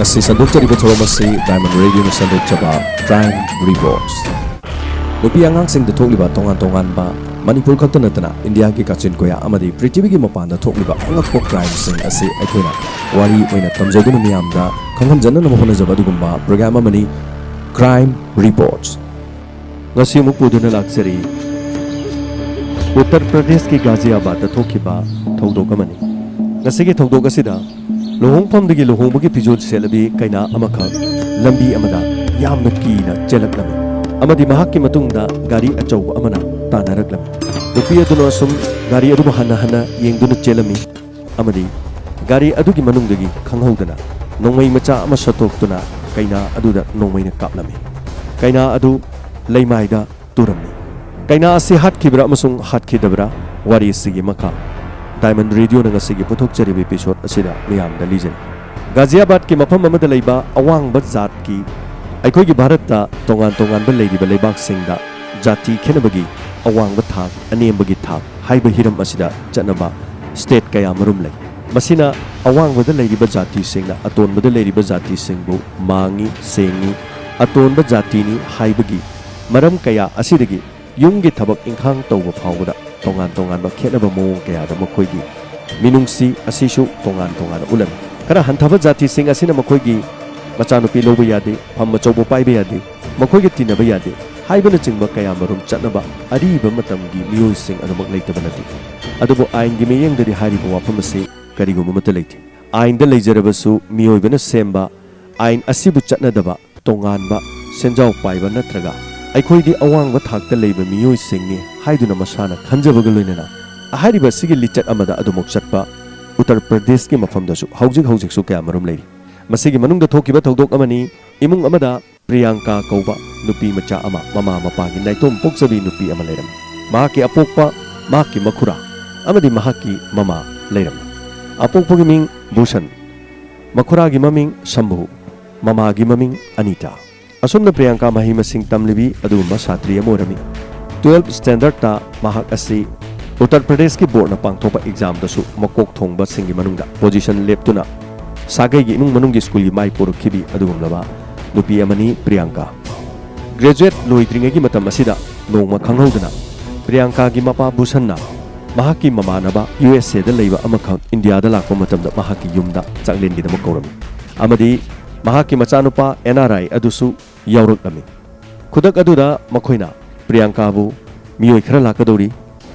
Kasi sandok-chariba thawamasi Diamond Radio na sandok-chaba Crime Reports. Nupi angangsingda thokliba tongan-tongan ba Manipur khakta natana India ki kachin koya amadi prithibigi mapanda thokliba angakpo crime sing asi aikoina wari oina tamjaduna miyamda khanghamjana nama honajaba dugumba program amani Crime Reports. Ngasi mukpuduna laksari Uttar Pradesh ki Ghaziabad da thokiba thodok amani. Ngasi ki thodok asida lohongpamdagi lohongbagi pijol selabi kaina amakha lambi amada yamna kina chelaklami amadi mahakki matungda gari achauba amana tanaraklami nupi aduna sum gari adu hana yengduna chelami amadi gari adugi manungdagi khanghaudana nongmai macha ama satoktuna kaina aduda nongmaina kaplami kaina adu leimaida turamni kaina ase hatkibra amasung hatkidabra wari sigi makha Diamond Radio na ngasigi puthok charibi episode asida miyam da lijay Ghaziabad ki mafam amada leiba awang ba zat ki aikoi gi bharat da tongan ba leidiba leibak singda jati khenabagi awang ba thak anembagi thak haiba hiram asida chanaba state kaya marum lei masina awang ba da leidiba jati singna aton ba da leidiba jati singbu mangi sengi aton ba jati ni haibagi maram kaya asidagi yumgi thabak ingkhang tawba phawda tongan ba khenaba mawong kaya da makhoigi minungsi asisu tongan ulami kara hanthaba jati sing asina makhoigi machanupi loba yade phamma chawbo paiba yade makhoigi tinaba yade haibana chingba kaya marum chatnaba ariba matamgi miyoi sing anumak leitaba nati adubo ain gi meyengdadi hariba wafam ase kariguma mata leite ain da leijarabasu miyoi bana semba ain asibu chatnadaba tongan ba senjau paiba natraga aikhoidi awang ba thakta leiba miyoi singni haiduna masana khanjabaga loinana ahariba sigi lichat amada adumok chatpa Uttar Pradesh ki mafamda su haujik su kaya marum leiri masigi manungda thokiba thodok amani imung amada Priyanka kauba nupi macha ama mama mapagi naitom poksabi nupi ama leiram mahaki apokpa mahaki makhura amadi mahaki mama leiram apokpagi ming Bhushan makhura gi maming Shambhu mama gi maming Anita asumna Priyanka mahima sing tamlibi aduma satriya morami 12 standard ta mahak asi Uttar Pradesh ki board na pangthopa exam da su makok thongba singi manungda position leptuna sagai gi imung manung gi school gi mai porukhibi adugumlaba nupi amani Priyanka graduate loidringa gi matam asida nongma khanghaudana Priyanka gi mapa Bhushanna mahaki mamanaba USA da leiba amakhang India da lakpa matam da mahaki yumda changlen gi da makorami amadi mahaki machanupa NRI adusu yauraklami khudak aduda makhoina Priyanka bu miyoi khara lakadori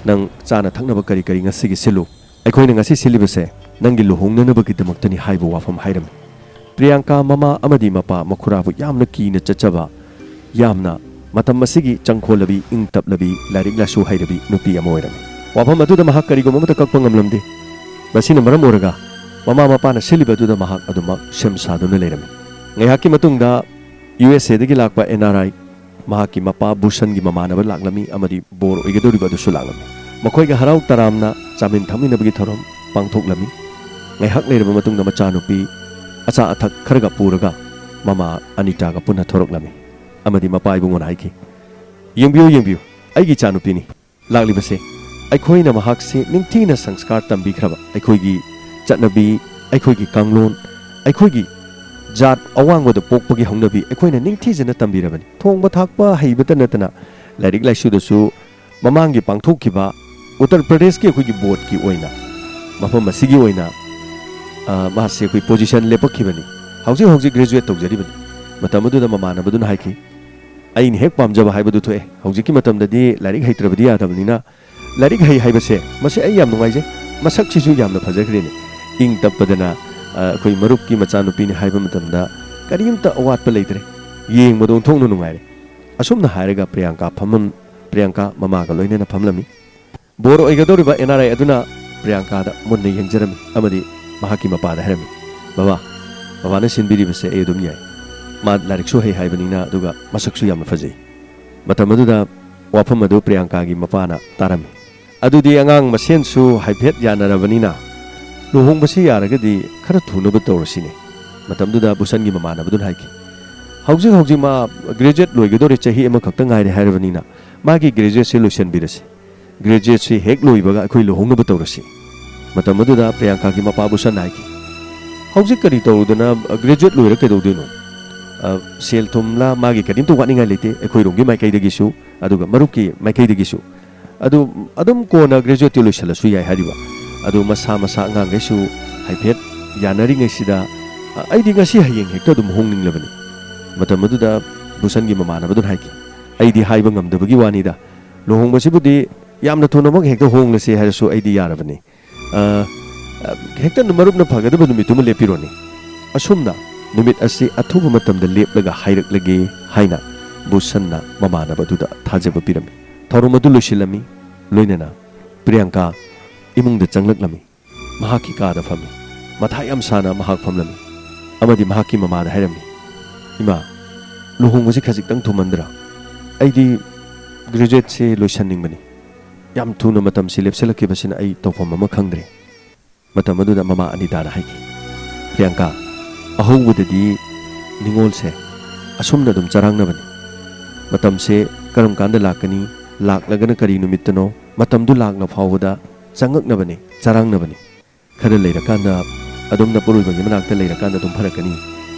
nang chana thaknaba kari ngasi gi silu aikhoina ngasi silibase nangi luhongnanaba gi damaktani haiba wafam hairam Priyanka mama amadi mapa makhura bu yamna kina chachaba yamna matam masigi changkholabi ingtaplabi lairik lasu hairabi nupi amoiram wafam aduda mahak kari gomata kakpa ngamlamde basina maram oraga mama mapa na siliba aduda mahak aduma shamsaduna leiram ngaihaki matungda USA dagi lakpa NRI mahaki mapa Bhushan gi mamanaba laklami amadi bor oigadoriba adusu laklami makhoiga harau taramna chamin thaminabagi thorom pangthoklami ngaihak leiraba matungda machanupi acha athak kharaga puraga mama Anita ga punha thoroklami amadi mapa ibungon haiki yengbiu aigi chanupini laklibase aikhoina mahakse ningthina sanskar tambikhraba aikhoigi chatnabi aikhoigi kanglon aikhoigi jat awangwada pokpagi hongnabi aikhoina ningthijana tambirabani thongba thakpa haibata natana lairik laisu dasu mamangi pangthokkiba Uttar Pradesh ki aikhoigi board ki oina mafam asigi oina mahase koi position lepakibani hauji graduate tawjaribani matamaduna mamanabaduna haiki ain hek pamjaba haibadu thoe hauji ki matamdadi lairik haitrabadi yadabnina lairik haibase mase ai yam nungaije masak chisu yamna phajakrene ing tappadana koi marup ki machanupini haiba matamda karimta awatpa leitre yeng modong thongnu nungaire asumna hairaga Priyanka mama ga loinena phamlami bor oigadoriba NRI aduna Priyanka da munna yengjarami amadi mahaki mapada harami baba na sinbiribase e dum yai ma lariksu haibanina aduga masaksu yamna fajai matamaduna wafam adu Priyanka gi mapana tarami adudi angang masensu haiphet yanarabanina luhongbasi yaragadi khara thunaba tawrasine matamduda Bhushan gi mamanabadun haiki hauji ma graduate loigadori chahi ama khakta ngaire harabanina magi graduate se loisan birase graduate se hek loibaga akhoi luhongnaba tawrasi matamaduda Priyanka gi mapa Bhushan haiki ꯍꯧꯖꯤꯛ ꯀꯔꯤ ꯇꯧꯔꯨꯗꯅ graduate ꯂꯣꯏꯔ ꯀꯩꯗꯧꯗꯣꯏꯅꯣ ꯁꯦꯜ ꯊꯨꯝꯂ ꯃꯥꯒꯤ ꯀꯔꯤꯝꯇ ꯋꯥꯠꯅꯤꯡꯉꯥꯏ ꯂꯩꯇꯦ ꯑꯩꯈꯣꯏꯔꯣꯝꯒꯤ ꯃꯥꯏꯀꯩꯗꯒꯤꯁꯨ ꯑꯗꯨꯒ ꯃꯔꯨꯞꯀꯤ ꯃꯥꯏꯀꯩꯗꯒꯤꯁꯨ ꯑꯗꯨ ꯑꯗꯨꯝ ꯀꯣꯟꯅ ꯒ꯭ꯔꯦꯖꯨꯋꯦꯠꯇꯤ ꯂꯣꯏꯁꯤꯜꯂꯁꯨ ꯌꯥꯏ ꯍꯥꯏꯔꯤꯕ ꯑꯗꯨ ꯃꯁꯥ ꯃꯁꯥ ꯑꯉꯥꯡꯈꯩꯁꯨ ꯍꯥꯏꯐꯦꯠ ꯌꯥꯅꯔꯤꯉꯩꯁꯤꯗ ꯑꯩꯗꯤ ꯉꯁꯤ ꯍꯌꯦꯡ ꯍꯦꯛꯇ ꯑꯗꯨꯝ ꯍꯣꯡꯅꯤꯡꯂꯕꯅꯤ ꯃꯇꯝ ꯑꯗꯨꯗ ꯚꯨꯁꯟꯒꯤ ꯃꯃꯥꯟꯅꯕꯗꯨꯅ ꯍꯥꯏꯈꯤ ꯑꯩꯗꯤ ꯍꯥꯏꯕ ꯉꯝꯗꯕꯒꯤ ꯋꯥꯅꯤꯗ ꯂꯨꯍꯣꯡꯕꯁꯤꯕꯨꯗꯤ ꯌꯥꯝꯅ ꯊꯨꯅꯃꯛ ꯍꯦꯛꯇ ꯍꯣꯡꯂꯁꯦ ꯍꯥꯏꯔꯁꯨ ꯑꯩꯗꯤ ꯌꯥꯔꯕꯅꯤ ꯍꯦꯛꯇ ꯃꯔꯨꯞꯅ ꯐꯒꯗꯕ ꯅꯨꯃꯤꯠꯇꯨꯃ ꯂꯦꯞꯄꯤꯔꯣꯅꯤ ꯑꯁꯨꯝꯅ ꯅꯨꯃꯤꯠ ꯑꯁꯤ ꯑꯊꯨꯕ ꯃꯇꯝꯗ ꯂꯦꯞꯂꯒ ꯍꯥꯏꯔꯛꯂꯒꯦ ꯍꯥꯏꯅ ꯚꯨꯁꯟꯅ ꯃꯃꯥꯟꯅꯕꯗꯨꯗ ꯊꯥꯖꯕ ꯄꯤꯔꯝꯃꯤ ꯊꯧꯔꯝ ꯑꯗꯨ ꯂꯣꯏꯁꯤꯜꯂꯝꯃꯤ ꯂꯣꯏꯅꯅ ꯄ꯭रिꯌꯥꯡꯀꯥ ꯏꯃꯨꯡꯗ ꯆꯪꯂꯛꯂꯝꯃꯤ ꯃꯍꯥꯛꯀꯤ ꯀꯥꯗ ꯐꯝꯃꯤ ꯃꯊꯥ ꯌꯥꯝ ꯁꯥꯅ ꯃꯍꯥꯛ ꯐꯝꯂꯝꯃꯤ ꯑꯃꯗꯤ ꯃꯍꯥꯛꯀꯤ ꯃꯃꯥꯗ ꯍꯥꯏꯔꯝꯃꯤ ꯏꯃꯥ ꯂꯨꯍꯣꯡꯕꯁꯤ ꯈꯖꯤꯛꯇꯪ ꯊꯨꯃꯟꯗ꯭ꯔꯥ ꯑꯩꯗꯤ ꯒ꯭ꯔꯦꯖꯨꯋꯦꯠꯁꯦ ꯂꯣꯏꯁꯟꯅꯤꯡꯕꯅꯤ ꯌꯥꯝ ꯊꯨꯅ ꯃꯇꯝꯁꯤ ꯂꯦꯞꯁꯤꯜꯂꯛꯈꯤꯕꯁꯤꯅ ꯑꯩ ꯇꯧꯐꯝ ꯑꯃ ꯈꯪꯗ꯭ꯔꯦ ꯃꯇꯝ ꯑꯗꯨꯗ ꯃꯃꯥ ꯑꯅꯤꯇꯥꯅ ꯍꯥꯏꯈꯤ ꯄ꯭रिꯌꯥꯡꯀꯥ ꯑꯍꯧꯕꯗꯗꯤ ꯅꯤꯉꯣꯜꯁꯦ ꯑꯁꯨꯝꯅ ꯑꯗꯨꯝ ꯆꯔꯥꯡꯅꯕꯅꯤ ꯃꯇꯝꯁꯦ ꯀꯔꯝ ꯀꯥꯟꯗ ꯂꯥꯛꯀꯅꯤ ꯂꯥꯛꯂꯒꯅ ꯀꯔꯤ ꯅꯨꯃꯤꯠꯇꯅꯣ ꯃꯇꯝꯗꯨ ꯂꯥꯛꯅ ꯐꯥꯎꯕꯗ ꯆꯪꯉꯛꯅꯕꯅꯤ ꯆꯔꯥꯡꯅꯕꯅꯤ ꯈꯔ ꯂꯩꯔꯀꯥꯟꯗ ꯑꯗꯨꯝ ꯅꯄꯨꯔꯣꯏꯕꯒꯤ ꯃꯅꯥꯛꯇ ꯂꯩꯔꯀꯥꯟꯗ ꯑꯗꯨꯝ ꯐꯔꯛꯀꯅꯤ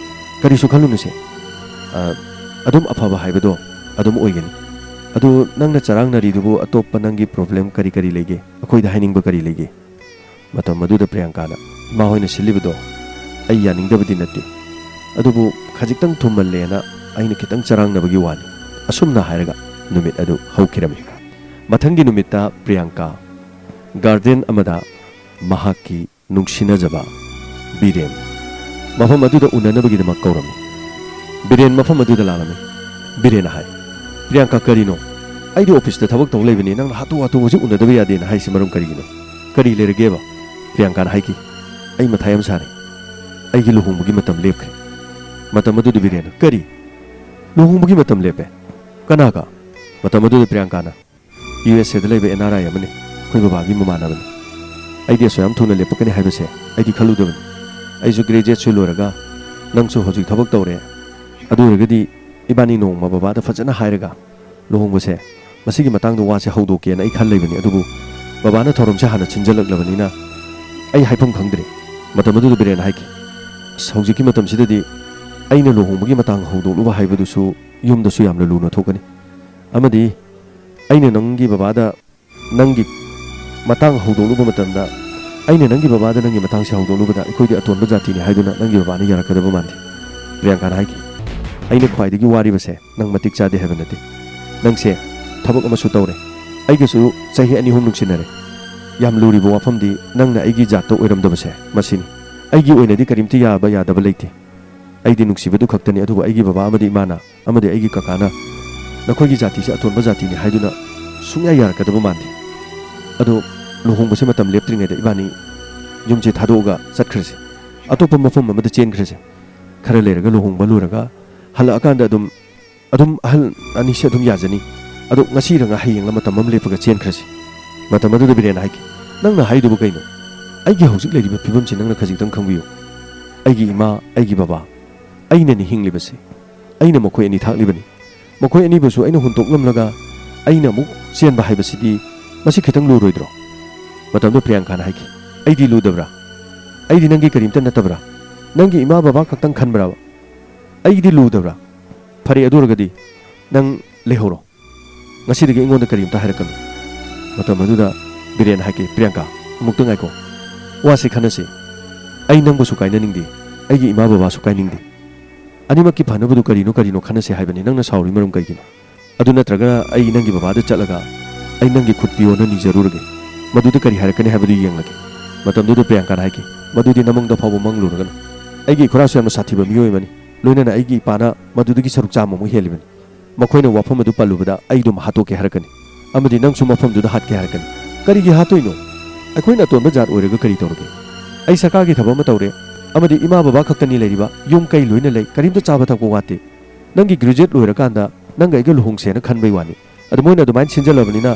ꯀꯔꯤꯁꯨ ꯈꯜꯂꯨꯅꯨꯁꯦ ꯑꯗꯨꯝ ꯑꯐꯕ ꯍꯥꯏꯕꯗꯣ ꯑꯗꯨꯝ ꯑꯣꯏꯒꯅꯤ ꯑꯗꯨ ꯅꯪꯅ ꯆꯔꯥꯡꯅꯔꯤꯗꯨꯕꯨ ꯑꯇꯣꯞꯄ ꯅꯪꯒꯤ ꯄ꯭ꯔꯣꯕ꯭ꯂꯦꯝ ꯀꯔꯤ ꯀꯔꯤ ꯂꯩꯒꯦ ꯑꯩꯈꯣꯏꯗ ꯍꯥꯏꯅꯤꯡꯕ ꯀꯔꯤ ꯂꯩꯒꯦ ꯃꯇꯝ ꯑꯗꯨꯗ ꯄ꯭रिꯌꯥꯡꯀꯥꯅ ꯏꯃꯥ ꯍꯣꯏꯅ ꯁꯤꯜꯂꯤꯕꯗꯣ ꯑꯩ ꯌꯥꯅꯤꯡꯗꯕꯗꯤ ꯅꯠꯇꯦ ꯑꯗꯨꯕꯨ ꯈꯖꯤꯛꯇꯪ ꯊꯨꯝꯃꯜꯂꯦꯅ ꯑꯩꯅ ꯈꯤꯇꯪ ꯆꯔꯥꯡꯅꯕꯒꯤ ꯋꯥꯅꯤ ꯑꯁꯨꯝꯅ ꯍꯥꯏꯔꯒ ꯅꯨꯃꯤꯠ ꯑꯗꯨ ꯍꯧꯈꯤꯔꯝꯃꯤ ꯃꯊꯪꯒꯤ ꯅꯨꯃꯤꯠꯇ ꯄ꯭रिꯌꯥꯡꯀꯥ ꯒꯥꯔꯗꯦꯟ ꯑꯃꯗ ꯃꯍꯥꯛꯀꯤ ꯅꯨꯡꯁꯤꯅꯖꯕ ꯕꯤꯔꯦꯟ ꯃꯐꯝ ꯑꯗꯨꯗ ꯎꯅꯅꯕꯒꯤꯗꯃꯛ ꯀꯧꯔꯝꯃꯤ ꯕꯤꯔꯦꯟ ꯃꯐꯝ ꯑꯗꯨꯗ ꯂꯥꯛꯂꯝꯃꯤ ꯕꯤꯔꯦꯟꯅ ꯍꯥꯏ ꯄ꯭रिꯌꯥꯡꯀꯥ ꯀꯔꯤꯅꯣ ꯑꯩꯗꯤ ꯑꯣꯐꯤꯁꯇ ꯊꯕꯛ ꯇꯧ ꯂꯩꯕꯅꯤ ꯅꯪꯅ ꯍꯥꯊꯨ ꯍꯥꯊꯨ ꯍꯧꯖꯤꯛ ꯎꯅꯗꯕ ꯌꯥꯗꯦꯅ ꯍꯥꯏꯁꯤ ꯃꯔꯝ ꯀꯔꯤꯒꯤꯅꯣ ꯀꯔꯤ ꯂꯩꯔꯒꯦꯕ ꯄ꯭रिꯌꯥꯡꯀꯥꯅ ꯍꯥꯏꯈꯤ ꯑꯩ ꯃꯊꯥ ꯌꯥꯝ ꯁꯥꯔꯦ ꯑꯩꯒꯤ ꯂꯨꯍꯣꯡꯕꯒꯤ ꯃꯇꯝ ꯂꯦꯞꯈ꯭ꯔꯦ ꯃꯇꯝ ꯑꯗꯨꯗ ꯕꯤꯔꯦꯟꯅ ꯀꯔꯤ ꯂꯨꯍꯣꯡꯕꯒꯤ ꯃꯇꯝ ꯂꯦꯞꯄꯦ ꯀꯅꯥꯒ ꯃꯇꯝ ꯑꯗꯨꯗ ꯄ꯭रिꯌꯥꯡꯀꯥꯅ USA ꯗ ꯂꯩꯕ NRI ꯑꯃꯅꯤ ꯑꯩꯈꯣꯏ ꯕꯕꯥꯒꯤ ꯃꯃꯥꯟꯅꯕꯅꯤ ꯑꯩꯗꯤ ꯑꯁꯨꯛ ꯌꯥꯝ ꯊꯨꯅ ꯂꯦꯞꯄꯛꯀꯅꯤ ꯍꯥꯏꯕꯁꯦ ꯑꯩꯗꯤ ꯈꯜꯂꯨꯗꯕꯅꯤ ꯑꯩꯁꯨ ꯒ꯭ꯔꯦꯖꯨꯋꯦꯠꯁꯨ ꯂꯣꯏꯔꯒ ꯅꯪꯁꯨ ꯍꯧꯖꯤꯛ ꯊꯕꯛ ꯇꯧꯔꯦ ꯑꯗꯨ ꯑꯣꯏꯔꯒꯗꯤ ꯏꯕꯥꯅꯤ ꯅꯣꯡꯃ ꯕꯕꯥꯗ ꯐꯖꯅ ꯍꯥꯏꯔꯒ ꯂꯨꯍꯣꯡꯕꯁꯦ ꯃꯁꯤꯒꯤ ꯃꯇꯥꯡꯗ ꯋꯥꯁꯦ ꯍꯧꯗꯣꯛꯀꯦꯅ ꯑꯩ ꯈꯜ ꯂꯩꯕꯅꯤ ꯑꯗꯨꯕꯨ ꯕꯕꯥꯅ ꯊꯧꯔꯝꯁꯦ ꯍꯥꯟꯅ ꯁꯤꯟꯖꯜꯂꯛꯂꯕꯅꯤꯅ ꯑꯩ ꯍꯥꯏꯐꯝ ꯈꯪꯗ꯭ꯔꯦ ꯃꯇꯝ ꯑꯗꯨꯗ ꯕꯤꯔꯦꯟ ꯍꯥꯏꯈꯤ ꯑꯁ ꯍꯧꯖꯤꯛꯀꯤ ꯃꯇꯝꯁꯤꯗꯗꯤ ꯑꯩꯅ ꯂꯨꯍꯣꯡꯕꯒꯤ ꯃꯇꯥꯡ ꯍꯧꯗꯣꯛꯂꯨꯕ ꯍꯥꯏꯕꯗꯨꯁꯨ ꯌꯨꯝꯗꯁꯨ ꯌꯥꯝꯅ ꯂꯨꯅ ꯊꯣꯛꯀꯅꯤ ꯑꯃꯗꯤ ꯑꯩꯅ ꯅꯪꯒꯤ ꯕꯕꯥꯗ ꯅꯪꯒꯤ ꯃꯇꯥꯡ ꯍꯧꯗꯣꯛꯂꯨꯕ ꯃꯇꯝꯗ ꯑꯩꯅ ꯅꯪꯒꯤ ꯕꯕꯥꯗ ꯅꯪꯒꯤ ꯃꯇꯥꯡꯁꯦ ꯍꯧꯗꯣꯛꯂꯨꯕꯗ ꯑꯩꯈꯣꯏꯗꯤ ꯑꯇꯣꯟꯕ ꯖꯥꯇꯤꯅꯤ ꯍꯥꯏꯗꯨꯅ ꯅꯪꯒꯤ ꯕꯕꯥꯅ ꯌꯥꯔꯛꯀꯗꯕ ꯃꯥꯟꯗꯦ ꯄ꯭रिꯌꯥꯡꯀꯥꯅ ꯍꯥꯏꯈꯤ ꯑꯩꯅ ꯈ꯭ꯋꯥꯏꯗꯒꯤ ꯋꯥꯔꯤꯕꯁꯦ ꯅꯪ ꯃꯇꯤꯛ ꯆꯥꯗꯦ ꯍꯥꯏꯕ ꯅꯠꯇꯦ ꯅꯪꯁꯦ ꯊꯕꯛ ꯑꯃꯁꯨ ꯇꯧꯔꯦ ꯑꯩꯒꯁꯨ ꯆꯍꯤ 2-3 ꯅꯨꯡꯁꯤꯅꯔꯦ ꯌꯥꯝ ꯂꯨꯔꯤꯕ ꯋꯥꯐꯝꯗꯤ ꯅꯪꯅ ꯑꯩꯒꯤ ꯖꯥꯠꯇ ꯑꯣꯏꯔꯝꯗꯕꯁꯦ ꯃꯁꯤꯅꯤ ꯑꯩꯒꯤ ꯑꯣꯏꯅꯗꯤ ꯀꯔꯤꯝꯇ ꯌꯥꯕ ꯌꯥꯗꯕ ꯂꯩꯇꯦ ꯑꯩꯗꯤ ꯅꯨꯡꯁꯤꯕꯗꯨ ꯈꯛꯇꯅꯤ ꯑꯗꯨꯕꯨ ꯑꯩꯒꯤ ꯕꯕꯥ ꯑꯃꯗꯤ ꯏꯃꯥꯅ ꯑꯃꯗꯤ ꯑꯩꯒꯤ ꯀꯀꯥꯅ ꯅꯈꯣꯏꯒꯤ ꯖꯥꯇꯤꯁꯦ ꯑꯇꯣꯟꯕ ꯖꯥꯇꯤꯅꯤ ꯍꯥꯏꯗꯨꯅ ꯁꯨꯡꯌꯥ ꯌꯥꯔꯛꯀꯗꯕ ꯃꯥꯟꯗꯦ ꯑꯗꯣ ꯂꯨꯍꯣꯡꯕꯁꯦ ꯃꯇꯝ ꯂꯦꯞꯇ꯭ꯔꯤꯉꯩꯗ ꯏꯕꯥꯅꯤ ꯌꯨꯝꯁꯦ ꯊꯥꯗꯣꯛꯑꯒ ꯆꯠꯈ꯭ꯔꯁꯦ ꯑꯇꯣꯞꯄ ꯃꯐꯝ ꯑꯃꯗ ꯆꯦꯟꯈ꯭ꯔꯁꯦ ꯈꯔ ꯂꯩꯔꯒ ꯂꯨꯍꯣꯡꯕ ꯂꯣꯏꯔꯒ ꯍꯜꯂꯛꯑꯀꯥꯟꯗ ꯑꯗꯨꯝ ꯑꯍꯜ ꯑꯅꯤꯁꯦ ꯑꯗꯨꯝ ꯌꯥꯖꯅꯤ ꯑꯗꯣ ꯉꯁꯤꯔꯒ ꯍꯌꯦꯡꯂ ꯃꯇꯝ ꯑꯃ ꯂꯦꯞꯄꯒ ꯆꯦꯟꯈ꯭ꯔꯁꯤ ꯃꯇꯝ ꯑꯗꯨꯗ ꯕꯤꯔꯦꯟꯅ ꯍꯥꯏꯈꯤ ꯅꯪꯅ ꯍꯥꯏꯗꯨꯕꯨ ꯀꯩꯅꯣ ꯑꯩꯒꯤ ꯍꯧꯖꯤꯛ ꯂꯩꯔꯤꯕ ꯐꯤꯕꯝꯁꯤ ꯅꯪꯅ ꯈꯖꯤꯛꯇꯪ ꯈꯪꯕꯤꯌꯨ ꯑꯩꯒꯤ ꯏꯃꯥ ꯑꯩꯒꯤ ꯕꯕꯥ ꯑꯩꯅꯅꯤ ꯍꯤꯡꯂꯤꯕꯁꯤ ꯑꯩꯅ ꯃꯈꯣꯏ ꯑꯅꯤ ꯊꯥꯛꯂꯤꯕꯅꯤ ꯃꯈꯣꯏ ꯑꯅꯤꯕꯨꯁꯨ ꯑꯩꯅ ꯍꯨꯟꯇꯣꯛꯂꯝꯂꯒ ꯑꯩꯅ ꯑꯃꯨꯛ ꯆꯦꯟꯕ ꯍꯥꯏꯕꯁꯤꯗꯤ ꯃꯁꯤ ꯈꯤꯇꯪ ꯂꯨꯔꯣꯏꯗ꯭ꯔꯣ ꯃꯇꯝꯗꯨ ꯄ꯭रिꯌꯥꯡꯀꯥꯅ ꯍꯥꯏꯈꯤ ꯑꯩꯗꯤ ꯂꯨꯗꯕ꯭ꯔꯥ ꯑꯩꯗꯤ ꯅꯪꯒꯤ ꯀꯔꯤꯝꯇ ꯅꯠꯇꯕ꯭ꯔꯥ ꯅꯪꯒꯤ ꯏꯃꯥ ꯕꯕꯥ ꯈꯛꯇꯪ ꯈꯟꯕ꯭ꯔꯥꯕ ꯑꯩꯒꯤꯗꯤ ꯂꯨꯗꯕ꯭ꯔꯥ ꯐꯔꯦ ꯑꯗꯨ ꯑꯣꯏꯔꯒꯗꯤ ꯅꯪ ꯂꯩꯍꯧꯔꯣ ꯉꯁꯤꯗꯒꯤ ꯑꯩꯉꯣꯟꯗ ꯀꯔꯤꯝꯇ ꯍꯥꯏꯔꯛꯀꯅꯨ ꯃꯇꯝ ꯑꯗꯨꯗ ꯕꯤꯔꯦꯟ ꯍꯥꯏꯈꯤ ꯄ꯭रिꯌꯥꯡꯀꯥ ꯑꯃꯨꯛꯇ ꯉꯥꯏꯈꯣ ꯋꯥꯁꯤ ꯈꯟꯅꯁꯤ ꯑꯩ ꯅꯪꯕꯨꯁꯨ ꯀꯥꯏꯅꯅꯤꯡꯗꯦ ꯑꯩꯒꯤ ꯏꯃꯥ ꯕꯕꯥꯁꯨ ꯀꯥꯏꯅꯤꯡꯗꯦ ꯑꯅꯤꯃꯛꯀꯤ ꯐꯅꯕꯗꯨ ꯀꯔꯤꯅꯣ ꯈꯟꯅꯁꯤ ꯍꯥꯏꯕꯅꯤ ꯅꯪꯅ ꯁꯥꯎꯔꯤ ꯃꯔꯝ ꯀꯩꯒꯤꯅꯣ ꯑꯗꯨ ꯅꯠꯇ꯭ꯔꯒ ꯑꯩ ꯅꯪꯒꯤ ꯕꯕꯥꯗ ꯆꯠꯂꯒ ꯑꯩ ꯅꯪꯒꯤ ꯈꯨꯠ ꯄꯤꯌꯣꯅ ꯅꯤꯖꯔꯨꯔꯒꯦ ꯃꯗꯨꯗ ꯀꯔꯤ ꯍꯥꯏꯔꯛꯀꯅꯤ ꯍꯥꯏꯕꯗꯨ ꯌꯦꯡꯂꯒꯦ ꯃꯇꯝꯗꯨꯗ ꯄ꯭रिꯌꯥꯡꯀꯥꯅ ꯍꯥꯏꯈꯤ ꯃꯗꯨꯗꯤ ꯅꯃꯪꯗ ꯐꯥꯎꯕ ꯃꯪꯂꯨꯔꯒꯅꯨ ꯑꯩꯒꯤ ꯏꯈꯨꯔꯥꯁꯨ ꯌꯥꯝꯅ ꯁꯥꯊꯤꯕ ꯃꯤꯑꯣꯏ ꯑꯃꯅꯤ ꯂꯣꯏꯅꯅ ꯑꯩꯒꯤ ꯏꯄꯥꯅ ꯃꯗꯨꯗꯒꯤ ꯁꯔꯨꯛ ꯆꯥꯝꯃꯃꯨꯛ ꯍꯦꯜꯂꯤꯕꯅꯤ ꯃꯈꯣꯏꯅ ꯋꯥꯐꯝ ꯑꯗꯨ ꯄꯜꯂꯨꯕꯗ ꯑꯩ ꯑꯗꯨꯝ ꯍꯥꯠꯇꯣꯛꯀꯦ ꯍꯥꯏꯔꯛꯀꯅꯤ ꯑꯃꯗꯤ ꯅꯪꯁꯨ ꯃꯐꯝꯗꯨꯗ ꯍꯥꯠꯀꯦ ꯍꯥꯏꯔꯛꯀꯅꯤ ꯀꯔꯤꯒꯤ ꯍꯥꯠꯇꯣꯏꯅꯣ ꯑꯩꯈꯣꯏꯅ ꯑꯇꯣꯟꯕ ꯖꯥꯠ ꯑꯣꯏꯔꯒ ꯀꯔꯤ ꯇꯧꯔꯒꯦ ꯑꯩ ꯁꯔꯀꯥꯔꯒꯤ ꯊꯕꯛ ꯑꯃ ꯇꯧꯔꯦ ꯑꯃꯗꯤ ꯏꯃꯥ ꯕꯕꯥ ꯈꯛꯇꯅꯤ ꯂꯩꯔꯤꯕ ꯌꯨꯝ ꯀꯩ ꯂꯣꯏꯅ ꯂꯩ ꯀꯔꯤꯝꯇ ꯆꯥꯕ ꯊꯛꯄ ꯋꯥꯠꯇꯦ ꯅꯪꯒꯤ ꯒ꯭ꯔꯦꯖꯨꯋꯦꯠ ꯂꯣꯏꯔꯀꯥꯟꯗ ꯅꯪꯒ ꯑꯩꯒ ꯂꯨꯍꯣꯡꯁꯦꯅ ꯈꯟꯕꯩ ꯋꯥꯅꯤ ꯑꯗꯨ ꯃꯣꯏꯅ ꯑꯗꯨꯃꯥꯏꯅ ꯁꯤꯟꯖꯜꯂꯕꯅꯤꯅ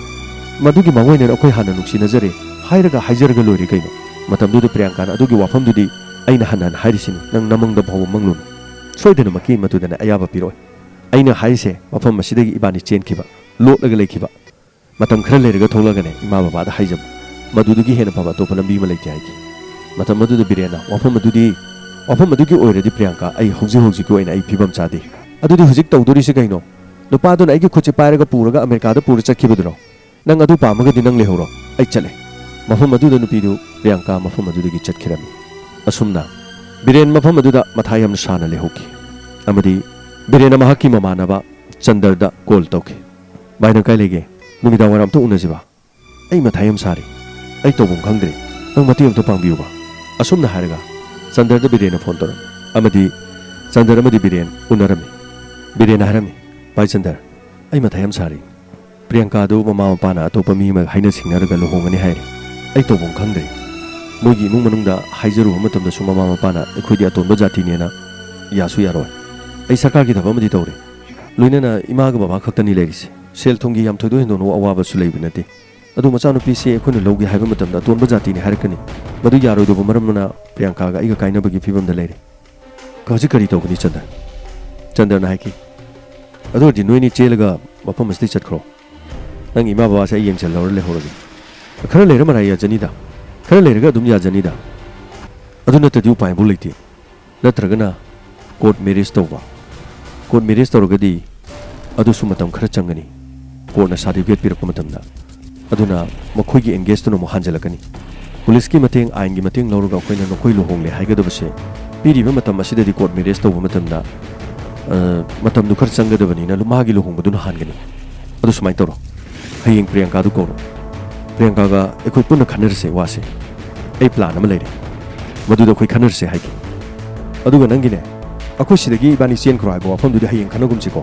ꯃꯗꯨꯒꯤ ꯃꯥꯡꯑꯣꯏꯅꯅ ꯑꯩꯈꯣꯏ ꯍꯥꯟꯅ ꯅꯨꯡꯁꯤꯅꯖꯔꯦ ꯍꯥꯏꯖꯔꯒ ꯂꯣꯏꯔꯦ ꯀꯩꯅꯣ ꯃꯇꯝꯗꯨꯗ ꯄ꯭रिꯌꯥꯡꯀꯥꯅ ꯑꯗꯨꯒꯤ ꯋꯥꯐꯝꯗꯨꯗꯤ ꯑꯩꯅ ꯍꯟꯅ ꯍꯥꯏꯔꯤꯁꯤꯅꯤ ꯅꯪ ꯅꯃꯪꯗ ꯐꯥꯎꯕ ꯃꯪꯂꯨꯅꯨ ꯁꯣꯏꯗꯅꯃꯛꯀꯤ ꯃꯗꯨꯗꯅ ꯑꯌꯥꯕ ꯄꯤꯔꯛꯑꯣꯏ ꯑꯩꯅ ꯍꯥꯏꯔꯤꯁꯦ ꯃꯐꯝ ꯑꯁꯤꯗꯒꯤ ꯏꯕꯥꯅꯤ ꯆꯦꯟꯈꯤꯕ ꯂꯣꯠꯂꯒ ꯂꯩꯈꯤꯕ ꯃꯇꯝ ꯈꯔ ꯂꯩꯔꯒ ꯊꯣꯛꯂꯒꯅꯦ ꯏꯃꯥ ꯕꯕꯥꯗ ꯍꯥꯏꯖꯕ ꯃꯗꯨꯗꯒꯤ ꯍꯦꯟꯅ ꯐꯕ ꯑꯇꯣꯞꯄ ꯂꯝꯕꯤ ꯑꯃ ꯂꯩꯇꯦ ꯍꯥꯏꯈꯤ ꯃꯇꯝ ꯑꯗꯨꯗ ꯕꯤꯔꯦꯟꯅ ꯋꯥꯐꯝ ꯑꯗꯨꯗꯤ ꯋꯥꯐꯝ ꯑꯗꯨꯒꯤ ꯑꯣꯏꯔꯗꯤ ꯄ꯭ꯔꯤꯌꯥꯡꯀꯥ ꯑꯩ ꯍꯧꯖꯤꯛ ꯑꯣꯏꯅ ꯑꯩ ꯐꯤꯕꯝ ꯆꯥꯗꯦ ꯑꯗꯨꯗꯤ ꯍꯧꯖꯤꯛ ꯇꯧꯗꯣꯔꯤꯁꯤ ꯀꯩꯅꯣ ꯅꯨꯄꯥꯗꯨꯅ ꯑꯩꯒꯤ ꯈꯨꯠꯁꯦ ꯄꯥꯏꯔꯒ ꯄꯨꯔꯒ ꯑꯃꯦꯔꯤꯀꯥꯗ ꯄꯨꯔ ꯆꯠꯈꯤꯕꯗꯨꯔꯣ ꯅꯪ ꯑꯗꯨ ꯄꯥꯝꯃꯒꯗꯤ ꯅꯪ ꯂꯩꯍꯧꯔꯣ ꯑꯩ ꯆꯠꯂꯦ ꯃꯐꯝ ꯑꯗꯨꯗ ꯅꯨꯄꯤꯗꯨ ꯄ꯭ꯔꯤꯌꯥꯡꯀꯥ ꯃꯐꯝ ꯑꯗꯨꯗꯒꯤ ꯆꯠꯈꯤꯔꯝꯃꯤ ꯑꯁꯨꯝꯅ ꯕꯤꯔꯦꯟ ꯃꯐꯝ ꯑꯗꯨꯗ ꯃꯊꯥ ꯌꯥꯝꯅ ꯁꯥꯅ ꯂꯩꯍꯧꯈꯤ ꯑꯃꯗꯤ ꯕꯤꯔꯦꯟꯅ ꯃꯍꯥꯛꯀꯤ ꯃꯃꯥꯟꯅꯕ ꯆꯟꯗꯔꯗ ꯀꯣꯜ ꯇꯧꯈꯤ ꯚꯥꯏ ꯅꯪ ꯀꯥꯏ ꯂꯩꯒꯦ ꯅꯨꯃꯤꯗꯥꯡ ꯋꯥꯏꯔꯝ ꯑꯝꯇ ꯎꯅꯁꯤꯕ ꯑꯩ ꯃꯊꯥ ꯌꯥꯝ ꯁꯥꯔꯤ ꯑꯩ ꯇꯧꯐꯝ ꯈꯪꯗ꯭ꯔꯦ ꯅꯪ ꯃꯇꯦꯡ ꯑꯝꯇ ꯄꯥꯡꯕꯤꯌꯨꯕ ꯑꯁꯨꯝꯅ ꯍꯥꯏꯔꯒ ꯆꯟꯗꯔꯗ ꯕꯤꯔꯦꯟꯅ ꯐꯣꯟ ꯇꯧꯔꯝꯃꯤ ꯑꯃꯗꯤ ꯆꯟꯗꯔ ꯑꯃꯗꯤ ꯕꯤꯔꯦꯟ ꯎꯅꯔꯝꯃꯤ ꯕꯤꯔꯦꯟꯅ ꯍꯥꯏꯔꯝꯃꯤ ꯚꯥꯏ ꯆꯟꯗꯔ ꯑꯩ ꯃꯊꯥ ꯌꯥꯝ ꯁꯥꯔꯤ ꯄ꯭रिꯌꯥꯡꯀꯥꯗꯨ ꯃꯃꯥ ꯃꯄꯥꯅ ꯑꯇꯣꯞꯄ ꯃꯤ ꯑꯃ ꯍꯥꯏꯅ ꯁꯤꯡꯅꯔꯒ ꯂꯨꯍꯣꯡꯒꯅꯤ ꯍꯥꯏꯔꯦ ꯑꯩ ꯇꯧꯐꯝ ꯈꯪꯗ꯭ꯔꯦ ꯃꯣꯏꯒꯤ ꯏꯃꯨꯡ ꯃꯅꯨꯡꯗ ꯍꯥꯏꯖꯔꯨꯕ ꯃꯇꯝꯗꯁꯨ ꯃꯃꯥ ꯃꯄꯥꯅ ꯑꯩꯈꯣꯏꯗꯤ ꯑꯇꯣꯟꯕ ꯖꯥꯇꯤꯅꯦꯅ ꯌꯥꯁꯨ ꯌꯥꯔꯣꯏ ꯑꯩ ꯁꯔꯀꯥꯔꯒꯤ ꯊꯕꯛ ꯑꯃꯗꯤ ꯇꯧꯔꯦ ꯂꯣꯏꯅꯅ ꯏꯃꯥꯒ ꯕꯕꯥ ꯈꯛꯇꯅꯤ ꯂꯩꯔꯤꯁꯦ ꯁꯦꯜ ꯊꯨꯝꯒꯤ ꯌꯥꯝ ꯊꯣꯏꯗꯣꯛ ꯍꯦꯟꯗꯣꯛꯅ ꯑꯋꯥꯕꯁꯨ ꯂꯩꯕ ꯅꯠꯇꯦ ꯑꯗꯨ ꯃꯆꯥꯅꯨꯄꯤꯁꯦ ꯑꯩꯈꯣꯏꯅ ꯂꯧꯒꯦ ꯍꯥꯏꯕ ꯃꯇꯝꯗ ꯑꯇꯣꯟꯕ ꯖꯥꯇꯤꯅꯤ ꯍꯥꯏꯔꯛꯀꯅꯤ ꯃꯗꯨ ꯌꯥꯔꯣꯏꯗꯧꯕ ꯃꯔꯝꯅ ꯄ꯭ꯔꯤꯌꯥꯡꯀꯥꯒ ꯑꯩꯒ ꯀꯥꯏꯅꯕꯒꯤ ꯐꯤꯕꯝꯗ ꯂꯩꯔꯦ ꯍꯧꯖꯤꯛ ꯀꯔꯤ ꯇꯧꯒꯅꯤ ꯆꯟꯗꯔꯅ ꯍꯥꯏꯈꯤ ꯑꯗꯨ ꯑꯣꯏꯔꯗꯤ ꯅꯣꯏꯅꯤ ꯆꯦꯜꯂꯒ ꯃꯐꯝ ꯑꯁꯤꯗ ꯆꯠꯈ꯭ꯔꯣ ꯅꯪ ꯏꯃꯥ ꯕꯕꯥꯁꯦ ꯑꯩ ꯌꯦꯡꯁꯤꯜꯍꯧꯔ ꯂꯩꯍꯧꯔꯒꯦ ꯈꯔ ꯂꯩꯔ ꯃꯔꯥꯏ ꯌꯥꯖꯅꯤꯗ खर लेरगा अदुम याजनीदा अदु नतदि उपाय बु लेते नत्रगना कोर्ट मैरिज तौरगदी अदुसु मतम खर चंगनी कोर्टना सर्टिफिकेट पिरक मतमदा अदुना मखोइगी एंगेज तुनो हांजलकनी पुलिस की मतेंग आइन की मतेंग लौरगा अखोइना नखोइ लुहोंगले हाइगदबसे पिरिबा मतम असिददि कोर्ट मैरिज तौब मतमदा मतम दु खर चंगदबनीना लुमागी लुहोंगदुना हानगनी अदु सुमाइ तौरो हयेंग प्रियंका दु कौरो प्रियंका का अखोइ पुनः खनरसे वासे ऐ प्लान अमा लेरे मदुदा अखोइ खनरसे हाइगे अदुगा नंगिने अखोइ सिदगी इबानी चेनख्रो हाइबो वाफमदुदि हयेंग खनगुमसिको